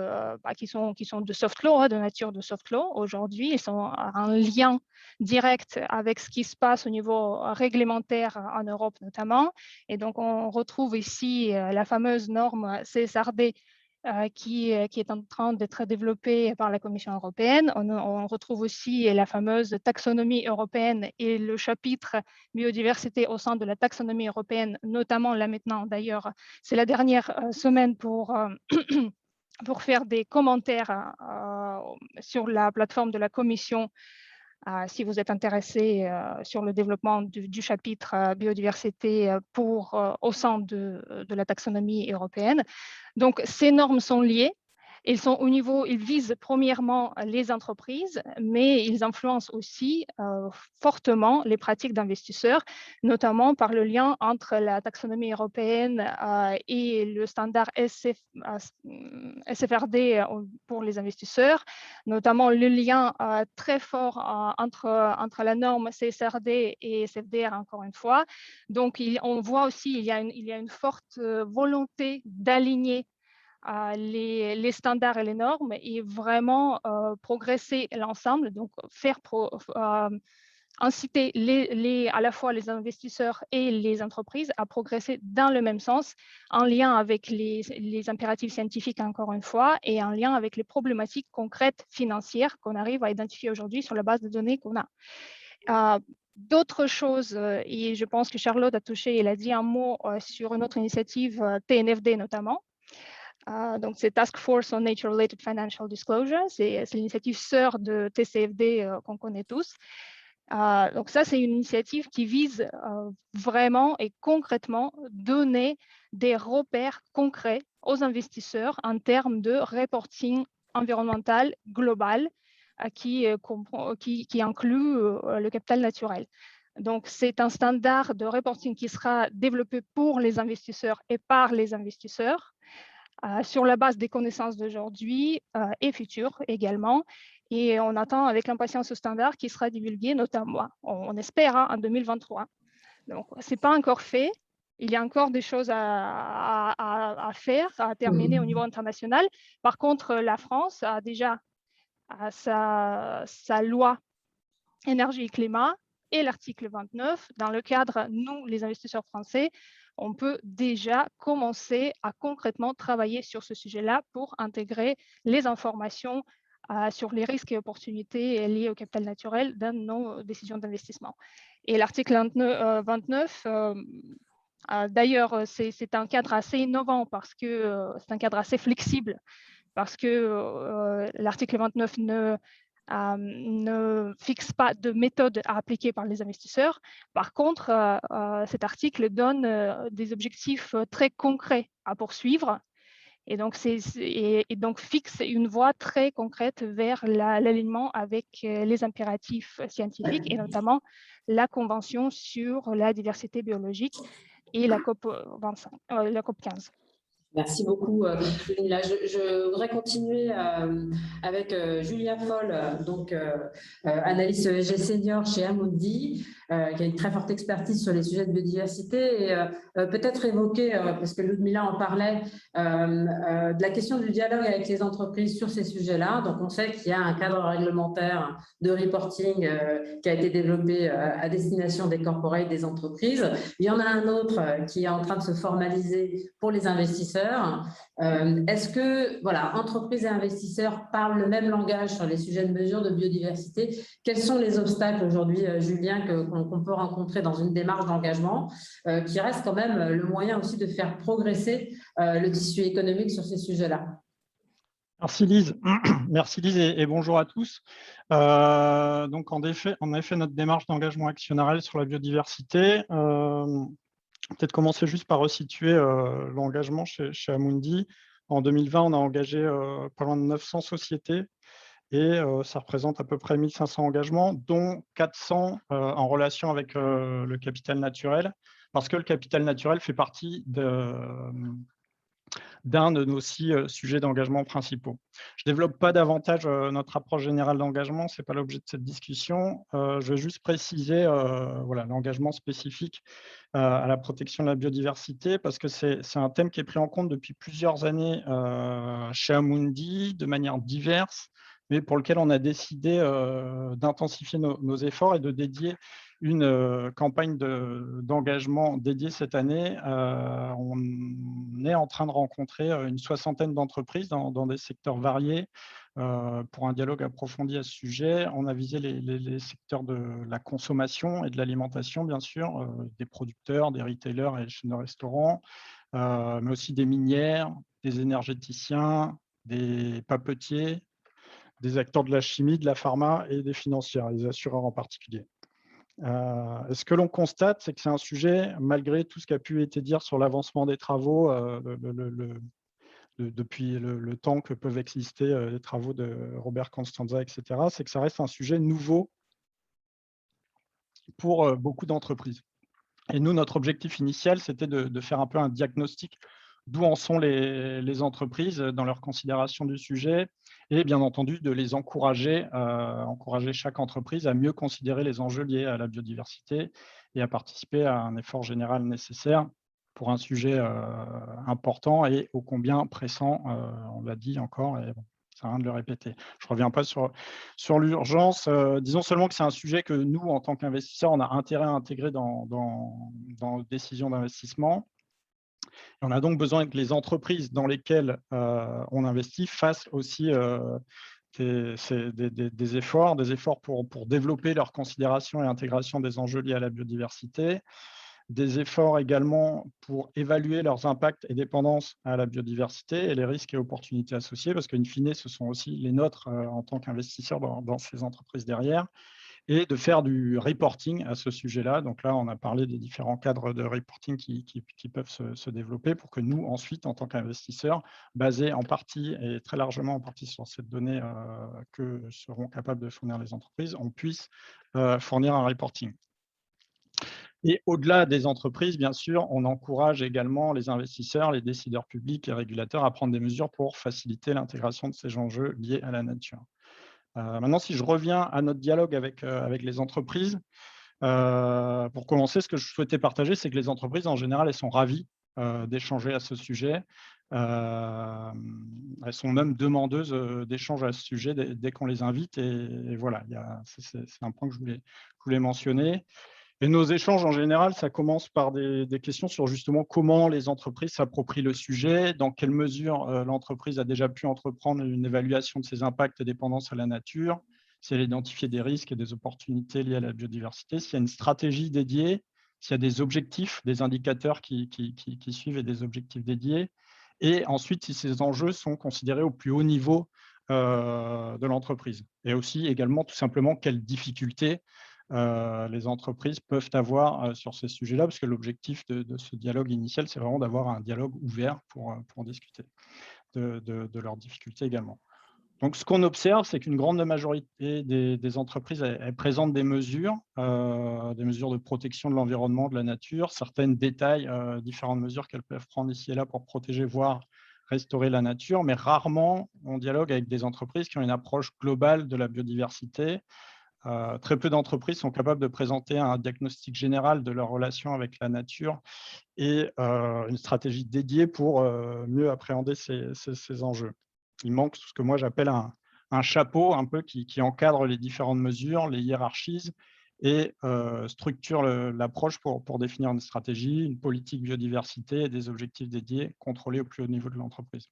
qui sont de soft law, de nature de soft law aujourd'hui, elles sont en lien direct avec ce qui se passe au niveau réglementaire en Europe notamment. Et donc on retrouve ici la fameuse norme CSRD qui est en train d'être développé par la Commission européenne. On retrouve aussi la fameuse taxonomie européenne et le chapitre biodiversité au sein de la taxonomie européenne, notamment là maintenant d'ailleurs. C'est la dernière semaine pour faire des commentaires sur la plateforme de la Commission si vous êtes intéressé sur le développement du chapitre biodiversité au sein de la taxonomie européenne. Donc, ces normes sont liées. Ils visent premièrement les entreprises, mais ils influencent aussi fortement les pratiques d'investisseurs, notamment par le lien entre la taxonomie européenne et le standard SFRD pour les investisseurs, notamment le lien très fort entre la norme CSRD et SFDR, encore une fois. Donc, on voit aussi qu'il y a une forte volonté d'aligner les standards et les normes et vraiment progresser l'ensemble, donc inciter à la fois les investisseurs et les entreprises à progresser dans le même sens, en lien avec les impératifs scientifiques, encore une fois, et en lien avec les problématiques concrètes financières qu'on arrive à identifier aujourd'hui sur la base de données qu'on a. D'autres choses, et je pense que Charlotte a touché, elle a dit un mot sur une autre initiative, TNFD notamment. Donc, c'est Task Force on Nature-Related Financial Disclosure. C'est l'initiative sœur de TCFD qu'on connaît tous. Donc, ça, c'est une initiative qui vise vraiment et concrètement donner des repères concrets aux investisseurs en termes de reporting environnemental global qui inclut le capital naturel. Donc, c'est un standard de reporting qui sera développé pour les investisseurs et par les investisseurs. Sur la base des connaissances d'aujourd'hui et futures également. Et on attend avec impatience ce standard qui sera divulgué notamment, on espère, en 2023. Donc, ce n'est pas encore fait. Il y a encore des choses à faire, à terminer au niveau international. Par contre, la France a déjà sa loi énergie et climat et l'article 29. Dans le cadre, nous, les investisseurs français, on peut déjà commencer à concrètement travailler sur ce sujet-là pour intégrer les informations sur les risques et opportunités liés au capital naturel dans nos décisions d'investissement. Et l'article 29, d'ailleurs, c'est un cadre assez innovant parce que c'est un cadre assez flexible parce que l'article 29 ne fixe pas de méthode à appliquer par les investisseurs. Par contre, cet article donne des objectifs très concrets à poursuivre et donc fixe une voie très concrète vers l'alignement avec les impératifs scientifiques et notamment la Convention sur la diversité biologique et la COP 15. Merci beaucoup, Julia. Je voudrais continuer avec Julia Foll, donc analyste ESG senior chez Amundi, qui a une très forte expertise sur les sujets de biodiversité et peut-être évoquer, parce que Ludmila en parlait, de la question du dialogue avec les entreprises sur ces sujets-là. Donc, on sait qu'il y a un cadre réglementaire de reporting qui a été développé à destination des corporates, des entreprises. Il y en a un autre qui est en train de se formaliser pour les investisseurs. Est-ce que entreprises et investisseurs parlent le même langage sur les sujets de mesure de biodiversité? Quels sont les obstacles aujourd'hui, Julien, qu'on peut rencontrer dans une démarche d'engagement qui reste quand même le moyen aussi de faire progresser le tissu économique sur ces sujets-là? Merci Lise, merci Lise et bonjour à tous. Donc en effet, notre démarche d'engagement actionnarial sur la biodiversité, peut-être commencer juste par resituer l'engagement chez Amundi. En 2020, on a engagé pas loin de 900 sociétés et ça représente à peu près 1500 engagements, dont 400 en relation avec le capital naturel, parce que le capital naturel fait partie d'un de nos 6 sujets d'engagement principaux. Je ne développe pas davantage notre approche générale d'engagement, ce n'est pas l'objet de cette discussion. Je vais juste préciser l'engagement spécifique à la protection de la biodiversité, parce que c'est un thème qui est pris en compte depuis plusieurs années chez Amundi, de manière diverse, mais pour lequel on a décidé d'intensifier nos efforts et de dédier une campagne d'engagement dédiée cette année. On est en train de rencontrer une soixantaine d'entreprises dans des secteurs variés pour un dialogue approfondi à ce sujet. On a visé les secteurs de la consommation et de l'alimentation, bien sûr, des producteurs, des retailers et des chaînes de restaurants, mais aussi des minières, des énergéticiens, des papetiers, des acteurs de la chimie, de la pharma et des financières, les assureurs en particulier. Ce que l'on constate, c'est que c'est un sujet, malgré tout ce qui a pu être dit sur l'avancement des travaux, depuis le temps que peuvent exister les travaux de Robert Costanza, etc., c'est que ça reste un sujet nouveau pour beaucoup d'entreprises. Et nous, notre objectif initial, c'était de faire un peu un diagnostic d'où en sont les entreprises dans leur considération du sujet et bien entendu de les encourager chaque entreprise à mieux considérer les enjeux liés à la biodiversité et à participer à un effort général nécessaire pour un sujet important et ô combien pressant, on l'a dit encore, et bon, ça sert à rien de le répéter. Je ne reviens pas sur l'urgence. Disons seulement que c'est un sujet que nous, en tant qu'investisseurs, on a intérêt à intégrer dans nos décisions d'investissement. On a donc besoin que les entreprises dans lesquelles on investit fassent aussi des efforts pour développer leur considération et intégration des enjeux liés à la biodiversité, des efforts également pour évaluer leurs impacts et dépendances à la biodiversité et les risques et opportunités associés, parce qu'in fine, ce sont aussi les nôtres en tant qu'investisseurs dans ces entreprises derrière, et de faire du reporting à ce sujet-là. Donc là, on a parlé des différents cadres de reporting qui peuvent se développer pour que nous, ensuite, en tant qu'investisseurs, basés en partie et très largement en partie sur cette donnée que seront capables de fournir les entreprises, on puisse fournir un reporting. Et au-delà des entreprises, bien sûr, on encourage également les investisseurs, les décideurs publics et régulateurs à prendre des mesures pour faciliter l'intégration de ces enjeux liés à la nature. Maintenant, si je reviens à notre dialogue avec les entreprises, pour commencer, ce que je souhaitais partager, c'est que les entreprises, en général, elles sont ravies d'échanger à ce sujet. Elles sont même demandeuses d'échanges à ce sujet dès qu'on les invite. Et voilà, c'est un point que je voulais mentionner. Et nos échanges, en général, ça commence par des questions sur justement comment les entreprises s'approprient le sujet, dans quelle mesure l'entreprise a déjà pu entreprendre une évaluation de ses impacts et dépendances à la nature, si elle a identifié des risques et des opportunités liées à la biodiversité, s'il y a une stratégie dédiée, s'il y a des objectifs, des indicateurs qui suivent et des objectifs dédiés, et ensuite si ces enjeux sont considérés au plus haut niveau de l'entreprise. Et aussi également tout simplement quelles difficultés les entreprises peuvent avoir sur ces sujets-là, parce que l'objectif de ce dialogue initial, c'est vraiment d'avoir un dialogue ouvert pour discuter de leurs difficultés également. Donc, ce qu'on observe, c'est qu'une grande majorité des entreprises elles présentent des mesures de protection de l'environnement, de la nature. Certaines détaillent différentes mesures qu'elles peuvent prendre ici et là pour protéger, voire restaurer la nature, mais rarement on dialogue avec des entreprises qui ont une approche globale de la biodiversité. Très peu d'entreprises sont capables de présenter un diagnostic général de leur relation avec la nature et une stratégie dédiée pour mieux appréhender ces enjeux. Il manque ce que moi j'appelle un chapeau un peu qui encadre les différentes mesures, les hiérarchise et structure l'approche pour définir une stratégie, une politique biodiversité et des objectifs dédiés contrôlés au plus haut niveau de l'entreprise.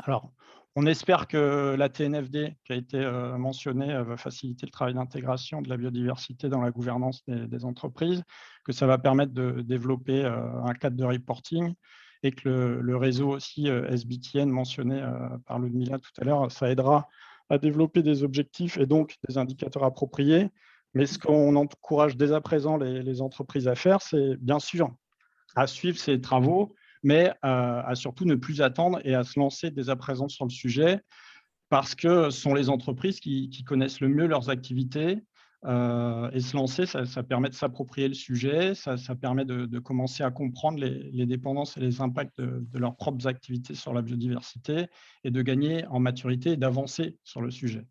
Alors, on espère que la TNFD qui a été mentionnée va faciliter le travail d'intégration de la biodiversité dans la gouvernance des entreprises, que ça va permettre de développer un cadre de reporting et que le réseau aussi SBTN mentionné par Ludmila tout à l'heure, ça aidera à développer des objectifs et donc des indicateurs appropriés. Mais ce qu'on encourage dès à présent les entreprises à faire, c'est bien sûr à suivre ces travaux, mais à surtout ne plus attendre et à se lancer dès à présent sur le sujet, parce que ce sont les entreprises qui connaissent le mieux leurs activités, et se lancer, ça permet de s'approprier le sujet, ça permet de commencer à comprendre les dépendances et les impacts de leurs propres activités sur la biodiversité, et de gagner en maturité et d'avancer sur le sujet.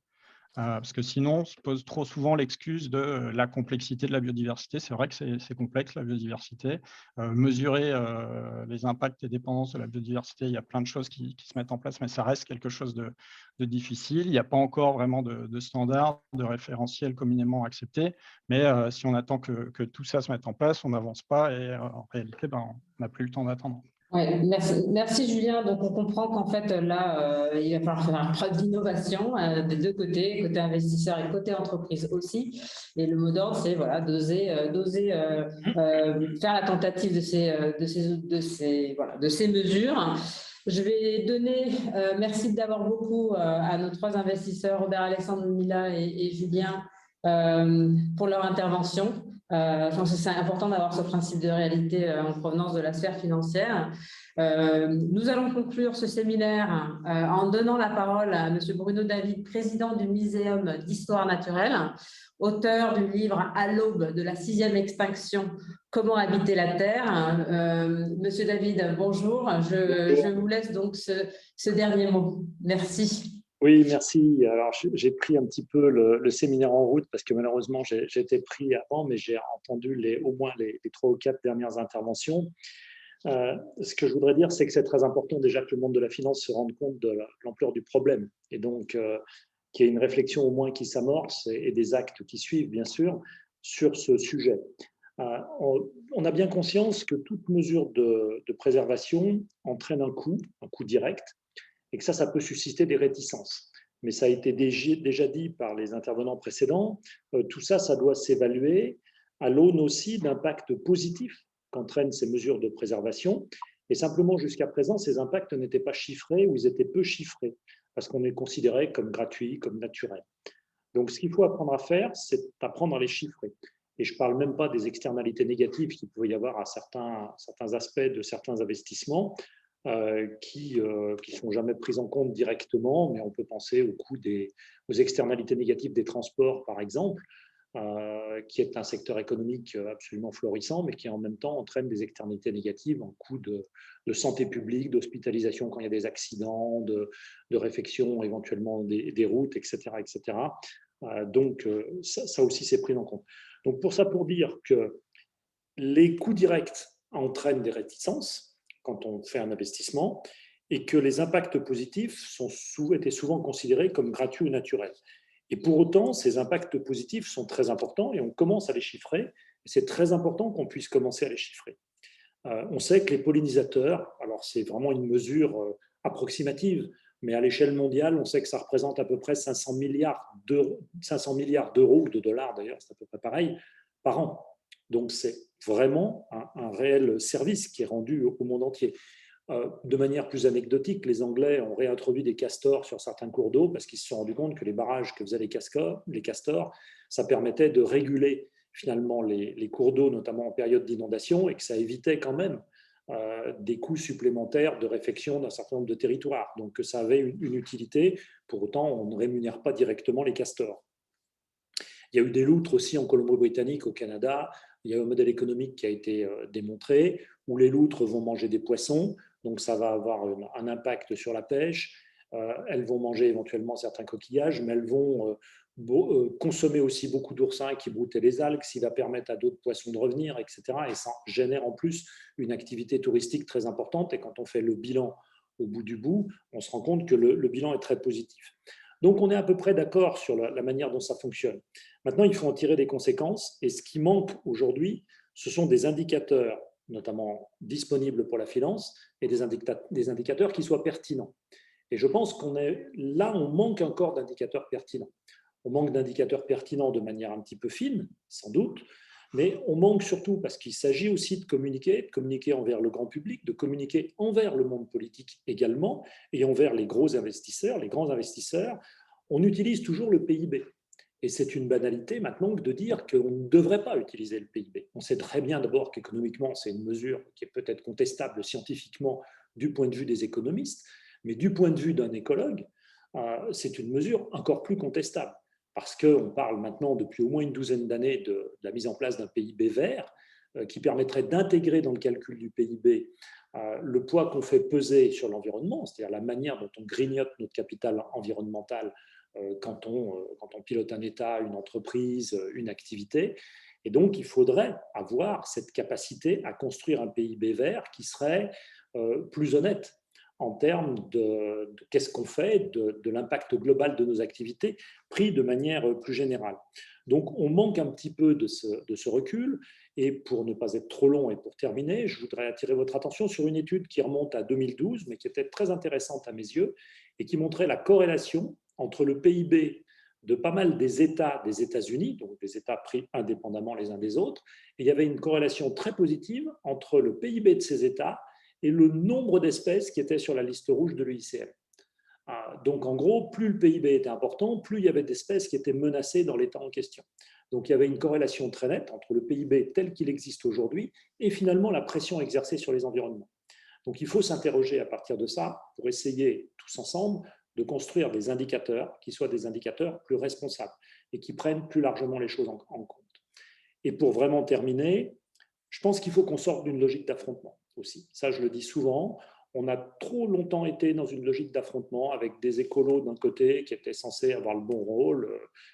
Parce que sinon, on se pose trop souvent l'excuse de la complexité de la biodiversité. C'est vrai que c'est complexe, la biodiversité. Mesurer les impacts et dépendances de la biodiversité, il y a plein de choses qui se mettent en place, mais ça reste quelque chose de difficile. Il n'y a pas encore vraiment de standards, de référentiels communément acceptés. Mais si on attend que tout ça se mette en place, on n'avance pas et en réalité, on n'a plus le temps d'attendre. Ouais, merci Julien. Donc on comprend qu'en fait là, il va falloir faire preuve d'innovation des deux côtés, côté investisseur et côté entreprise aussi. Et le mot d'ordre, c'est voilà, d'oser faire la tentative de ces mesures. Je vais donner merci d'abord beaucoup à nos trois investisseurs, Robert, Alexandre, Mila et Julien, pour leur intervention. Je pense que c'est important d'avoir ce principe de réalité en provenance de la sphère financière. Nous allons conclure ce séminaire en donnant la parole à M. Bruno David, président du Muséum d'histoire naturelle, auteur du livre « À l'aube de la 6e extinction, comment habiter la Terre ». Monsieur David, bonjour. Je vous laisse donc ce dernier mot. Merci. Oui, merci. Alors, j'ai pris un petit peu le séminaire en route parce que malheureusement, j'étais pris avant, mais j'ai entendu au moins les 3 ou 4 dernières interventions. Ce que je voudrais dire, c'est que c'est très important déjà que le monde de la finance se rende compte de l'ampleur du problème et donc qu'il y ait une réflexion au moins qui s'amorce et des actes qui suivent, bien sûr, sur ce sujet. On a bien conscience que toute mesure de préservation entraîne un coût direct, et que ça peut susciter des réticences. Mais ça a été déjà dit par les intervenants précédents, tout ça doit s'évaluer à l'aune aussi d'impacts positifs qu'entraînent ces mesures de préservation. Et simplement, jusqu'à présent, ces impacts n'étaient pas chiffrés ou ils étaient peu chiffrés, parce qu'on les considérait comme gratuits, comme naturels. Donc, ce qu'il faut apprendre à faire, c'est apprendre à les chiffrer. Et je ne parle même pas des externalités négatives qu'il pouvait y avoir à certains aspects de certains investissements, qui ne sont jamais prises en compte directement, mais on peut penser aux externalités négatives des transports, par exemple, qui est un secteur économique absolument florissant, mais qui en même temps entraîne des externalités négatives en coût de santé publique, d'hospitalisation quand il y a des accidents, de réfection éventuellement des routes, etc. etc. Donc, ça aussi, c'est pris en compte. Donc, pour dire que les coûts directs entraînent des réticences quand on fait un investissement, et que les impacts positifs étaient souvent considérés comme gratuits ou naturels. Et pour autant, ces impacts positifs sont très importants et on commence à les chiffrer, et c'est très important qu'on puisse commencer à les chiffrer. On sait que les pollinisateurs, alors c'est vraiment une mesure approximative, mais à l'échelle mondiale, on sait que ça représente à peu près 500 milliards d'euros ou de dollars d'ailleurs, c'est à peu près pareil, par an. Donc, c'est vraiment un réel service qui est rendu au monde entier. De manière plus anecdotique, les Anglais ont réintroduit des castors sur certains cours d'eau parce qu'ils se sont rendus compte que les barrages que faisaient les castors, ça permettait de réguler finalement les cours d'eau, notamment en période d'inondation, et que ça évitait quand même des coûts supplémentaires de réfection d'un certain nombre de territoires. Donc, ça avait une utilité. Pour autant, on ne rémunère pas directement les castors. Il y a eu des loutres aussi en Colombie-Britannique, au Canada. Il y a un modèle économique qui a été démontré où les loutres vont manger des poissons, donc ça va avoir un impact sur la pêche. Elles vont manger éventuellement certains coquillages, mais elles vont consommer aussi beaucoup d'oursins qui broutaient les algues, ce qui va permettre à d'autres poissons de revenir, etc. Et ça génère en plus une activité touristique très importante. Et quand on fait le bilan au bout du bout, on se rend compte que le bilan est très positif. Donc, on est à peu près d'accord sur la manière dont ça fonctionne. Maintenant, il faut en tirer des conséquences. Et ce qui manque aujourd'hui, ce sont des indicateurs, notamment disponibles pour la finance, et des indicateurs qui soient pertinents. Et je pense qu'on manque encore d'indicateurs pertinents. On manque d'indicateurs pertinents de manière un petit peu fine, sans doute, mais on manque surtout parce qu'il s'agit aussi de communiquer envers le grand public, de communiquer envers le monde politique également, et envers les gros investisseurs, les grands investisseurs. On utilise toujours le PIB. Et c'est une banalité maintenant de dire qu'on ne devrait pas utiliser le PIB. On sait très bien d'abord qu'économiquement, c'est une mesure qui est peut-être contestable scientifiquement du point de vue des économistes, mais du point de vue d'un écologue, c'est une mesure encore plus contestable. Parce qu'on parle maintenant depuis au moins une douzaine d'années de la mise en place d'un PIB vert qui permettrait d'intégrer dans le calcul du PIB le poids qu'on fait peser sur l'environnement, c'est-à-dire la manière dont on grignote notre capital environnemental quand on pilote un État, une entreprise, une activité. Et donc, il faudrait avoir cette capacité à construire un PIB vert qui serait plus honnête en termes de qu'est-ce qu'on fait, de l'impact global de nos activités, pris de manière plus générale. Donc, on manque un petit peu de ce recul. Et pour ne pas être trop long et pour terminer, je voudrais attirer votre attention sur une étude qui remonte à 2012, mais qui était très intéressante à mes yeux, et qui montrait la corrélation entre le PIB de pas mal des États des États-Unis, donc des États pris indépendamment les uns des autres, et il y avait une corrélation très positive entre le PIB de ces États et le nombre d'espèces qui étaient sur la liste rouge de l'UICN. Donc en gros, plus le PIB était important, plus il y avait d'espèces qui étaient menacées dans l'État en question. Donc il y avait une corrélation très nette entre le PIB tel qu'il existe aujourd'hui et finalement la pression exercée sur les environnements. Donc il faut s'interroger à partir de ça pour essayer tous ensemble de construire des indicateurs qui soient des indicateurs plus responsables et qui prennent plus largement les choses en compte. Et pour vraiment terminer, je pense qu'il faut qu'on sorte d'une logique d'affrontement aussi. Ça, je le dis souvent. On a trop longtemps été dans une logique d'affrontement avec des écolos d'un côté qui étaient censés avoir le bon rôle,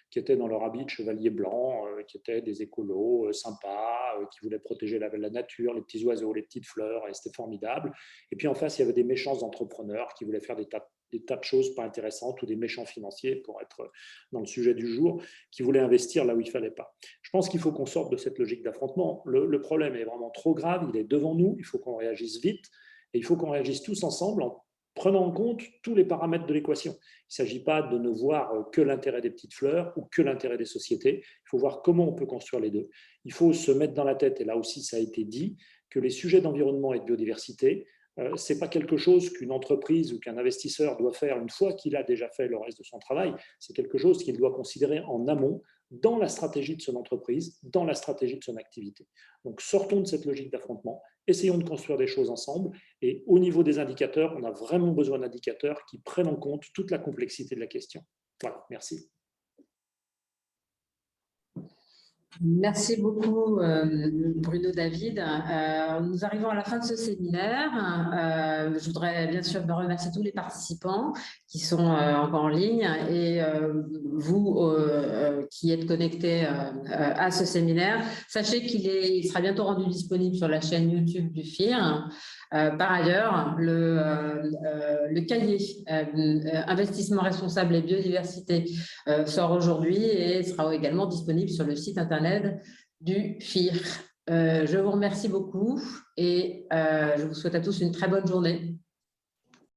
qui étaient dans leur habit de chevalier blanc, qui étaient des écolos sympas, qui voulaient protéger la nature, les petits oiseaux, les petites fleurs, et c'était formidable. Et puis en face, il y avait des méchants entrepreneurs qui voulaient faire des tas de choses pas intéressantes, ou des méchants financiers, pour être dans le sujet du jour, qui voulaient investir là où il ne fallait pas. Je pense qu'il faut qu'on sorte de cette logique d'affrontement. Le problème est vraiment trop grave, il est devant nous, il faut qu'on réagisse vite. Et il faut qu'on réagisse tous ensemble en prenant en compte tous les paramètres de l'équation. Il ne s'agit pas de ne voir que l'intérêt des petites fleurs ou que l'intérêt des sociétés. Il faut voir comment on peut construire les deux. Il faut se mettre dans la tête, et là aussi ça a été dit, que les sujets d'environnement et de biodiversité, ce n'est pas quelque chose qu'une entreprise ou qu'un investisseur doit faire une fois qu'il a déjà fait le reste de son travail. C'est quelque chose qu'il doit considérer en amont, dans la stratégie de son entreprise, dans la stratégie de son activité. Donc sortons de cette logique d'affrontement, essayons de construire des choses ensemble, et au niveau des indicateurs, on a vraiment besoin d'indicateurs qui prennent en compte toute la complexité de la question. Voilà, merci. Merci beaucoup, Bruno David. Nous arrivons à la fin de ce séminaire. Je voudrais bien sûr remercier tous les participants qui sont encore en ligne et vous qui êtes connectés à ce séminaire. Sachez qu'il sera bientôt rendu disponible sur la chaîne YouTube du FIR. Par ailleurs, le cahier Investissement responsable et biodiversité sort aujourd'hui et sera également disponible sur le site internet du FIR. Je vous remercie beaucoup et je vous souhaite à tous une très bonne journée.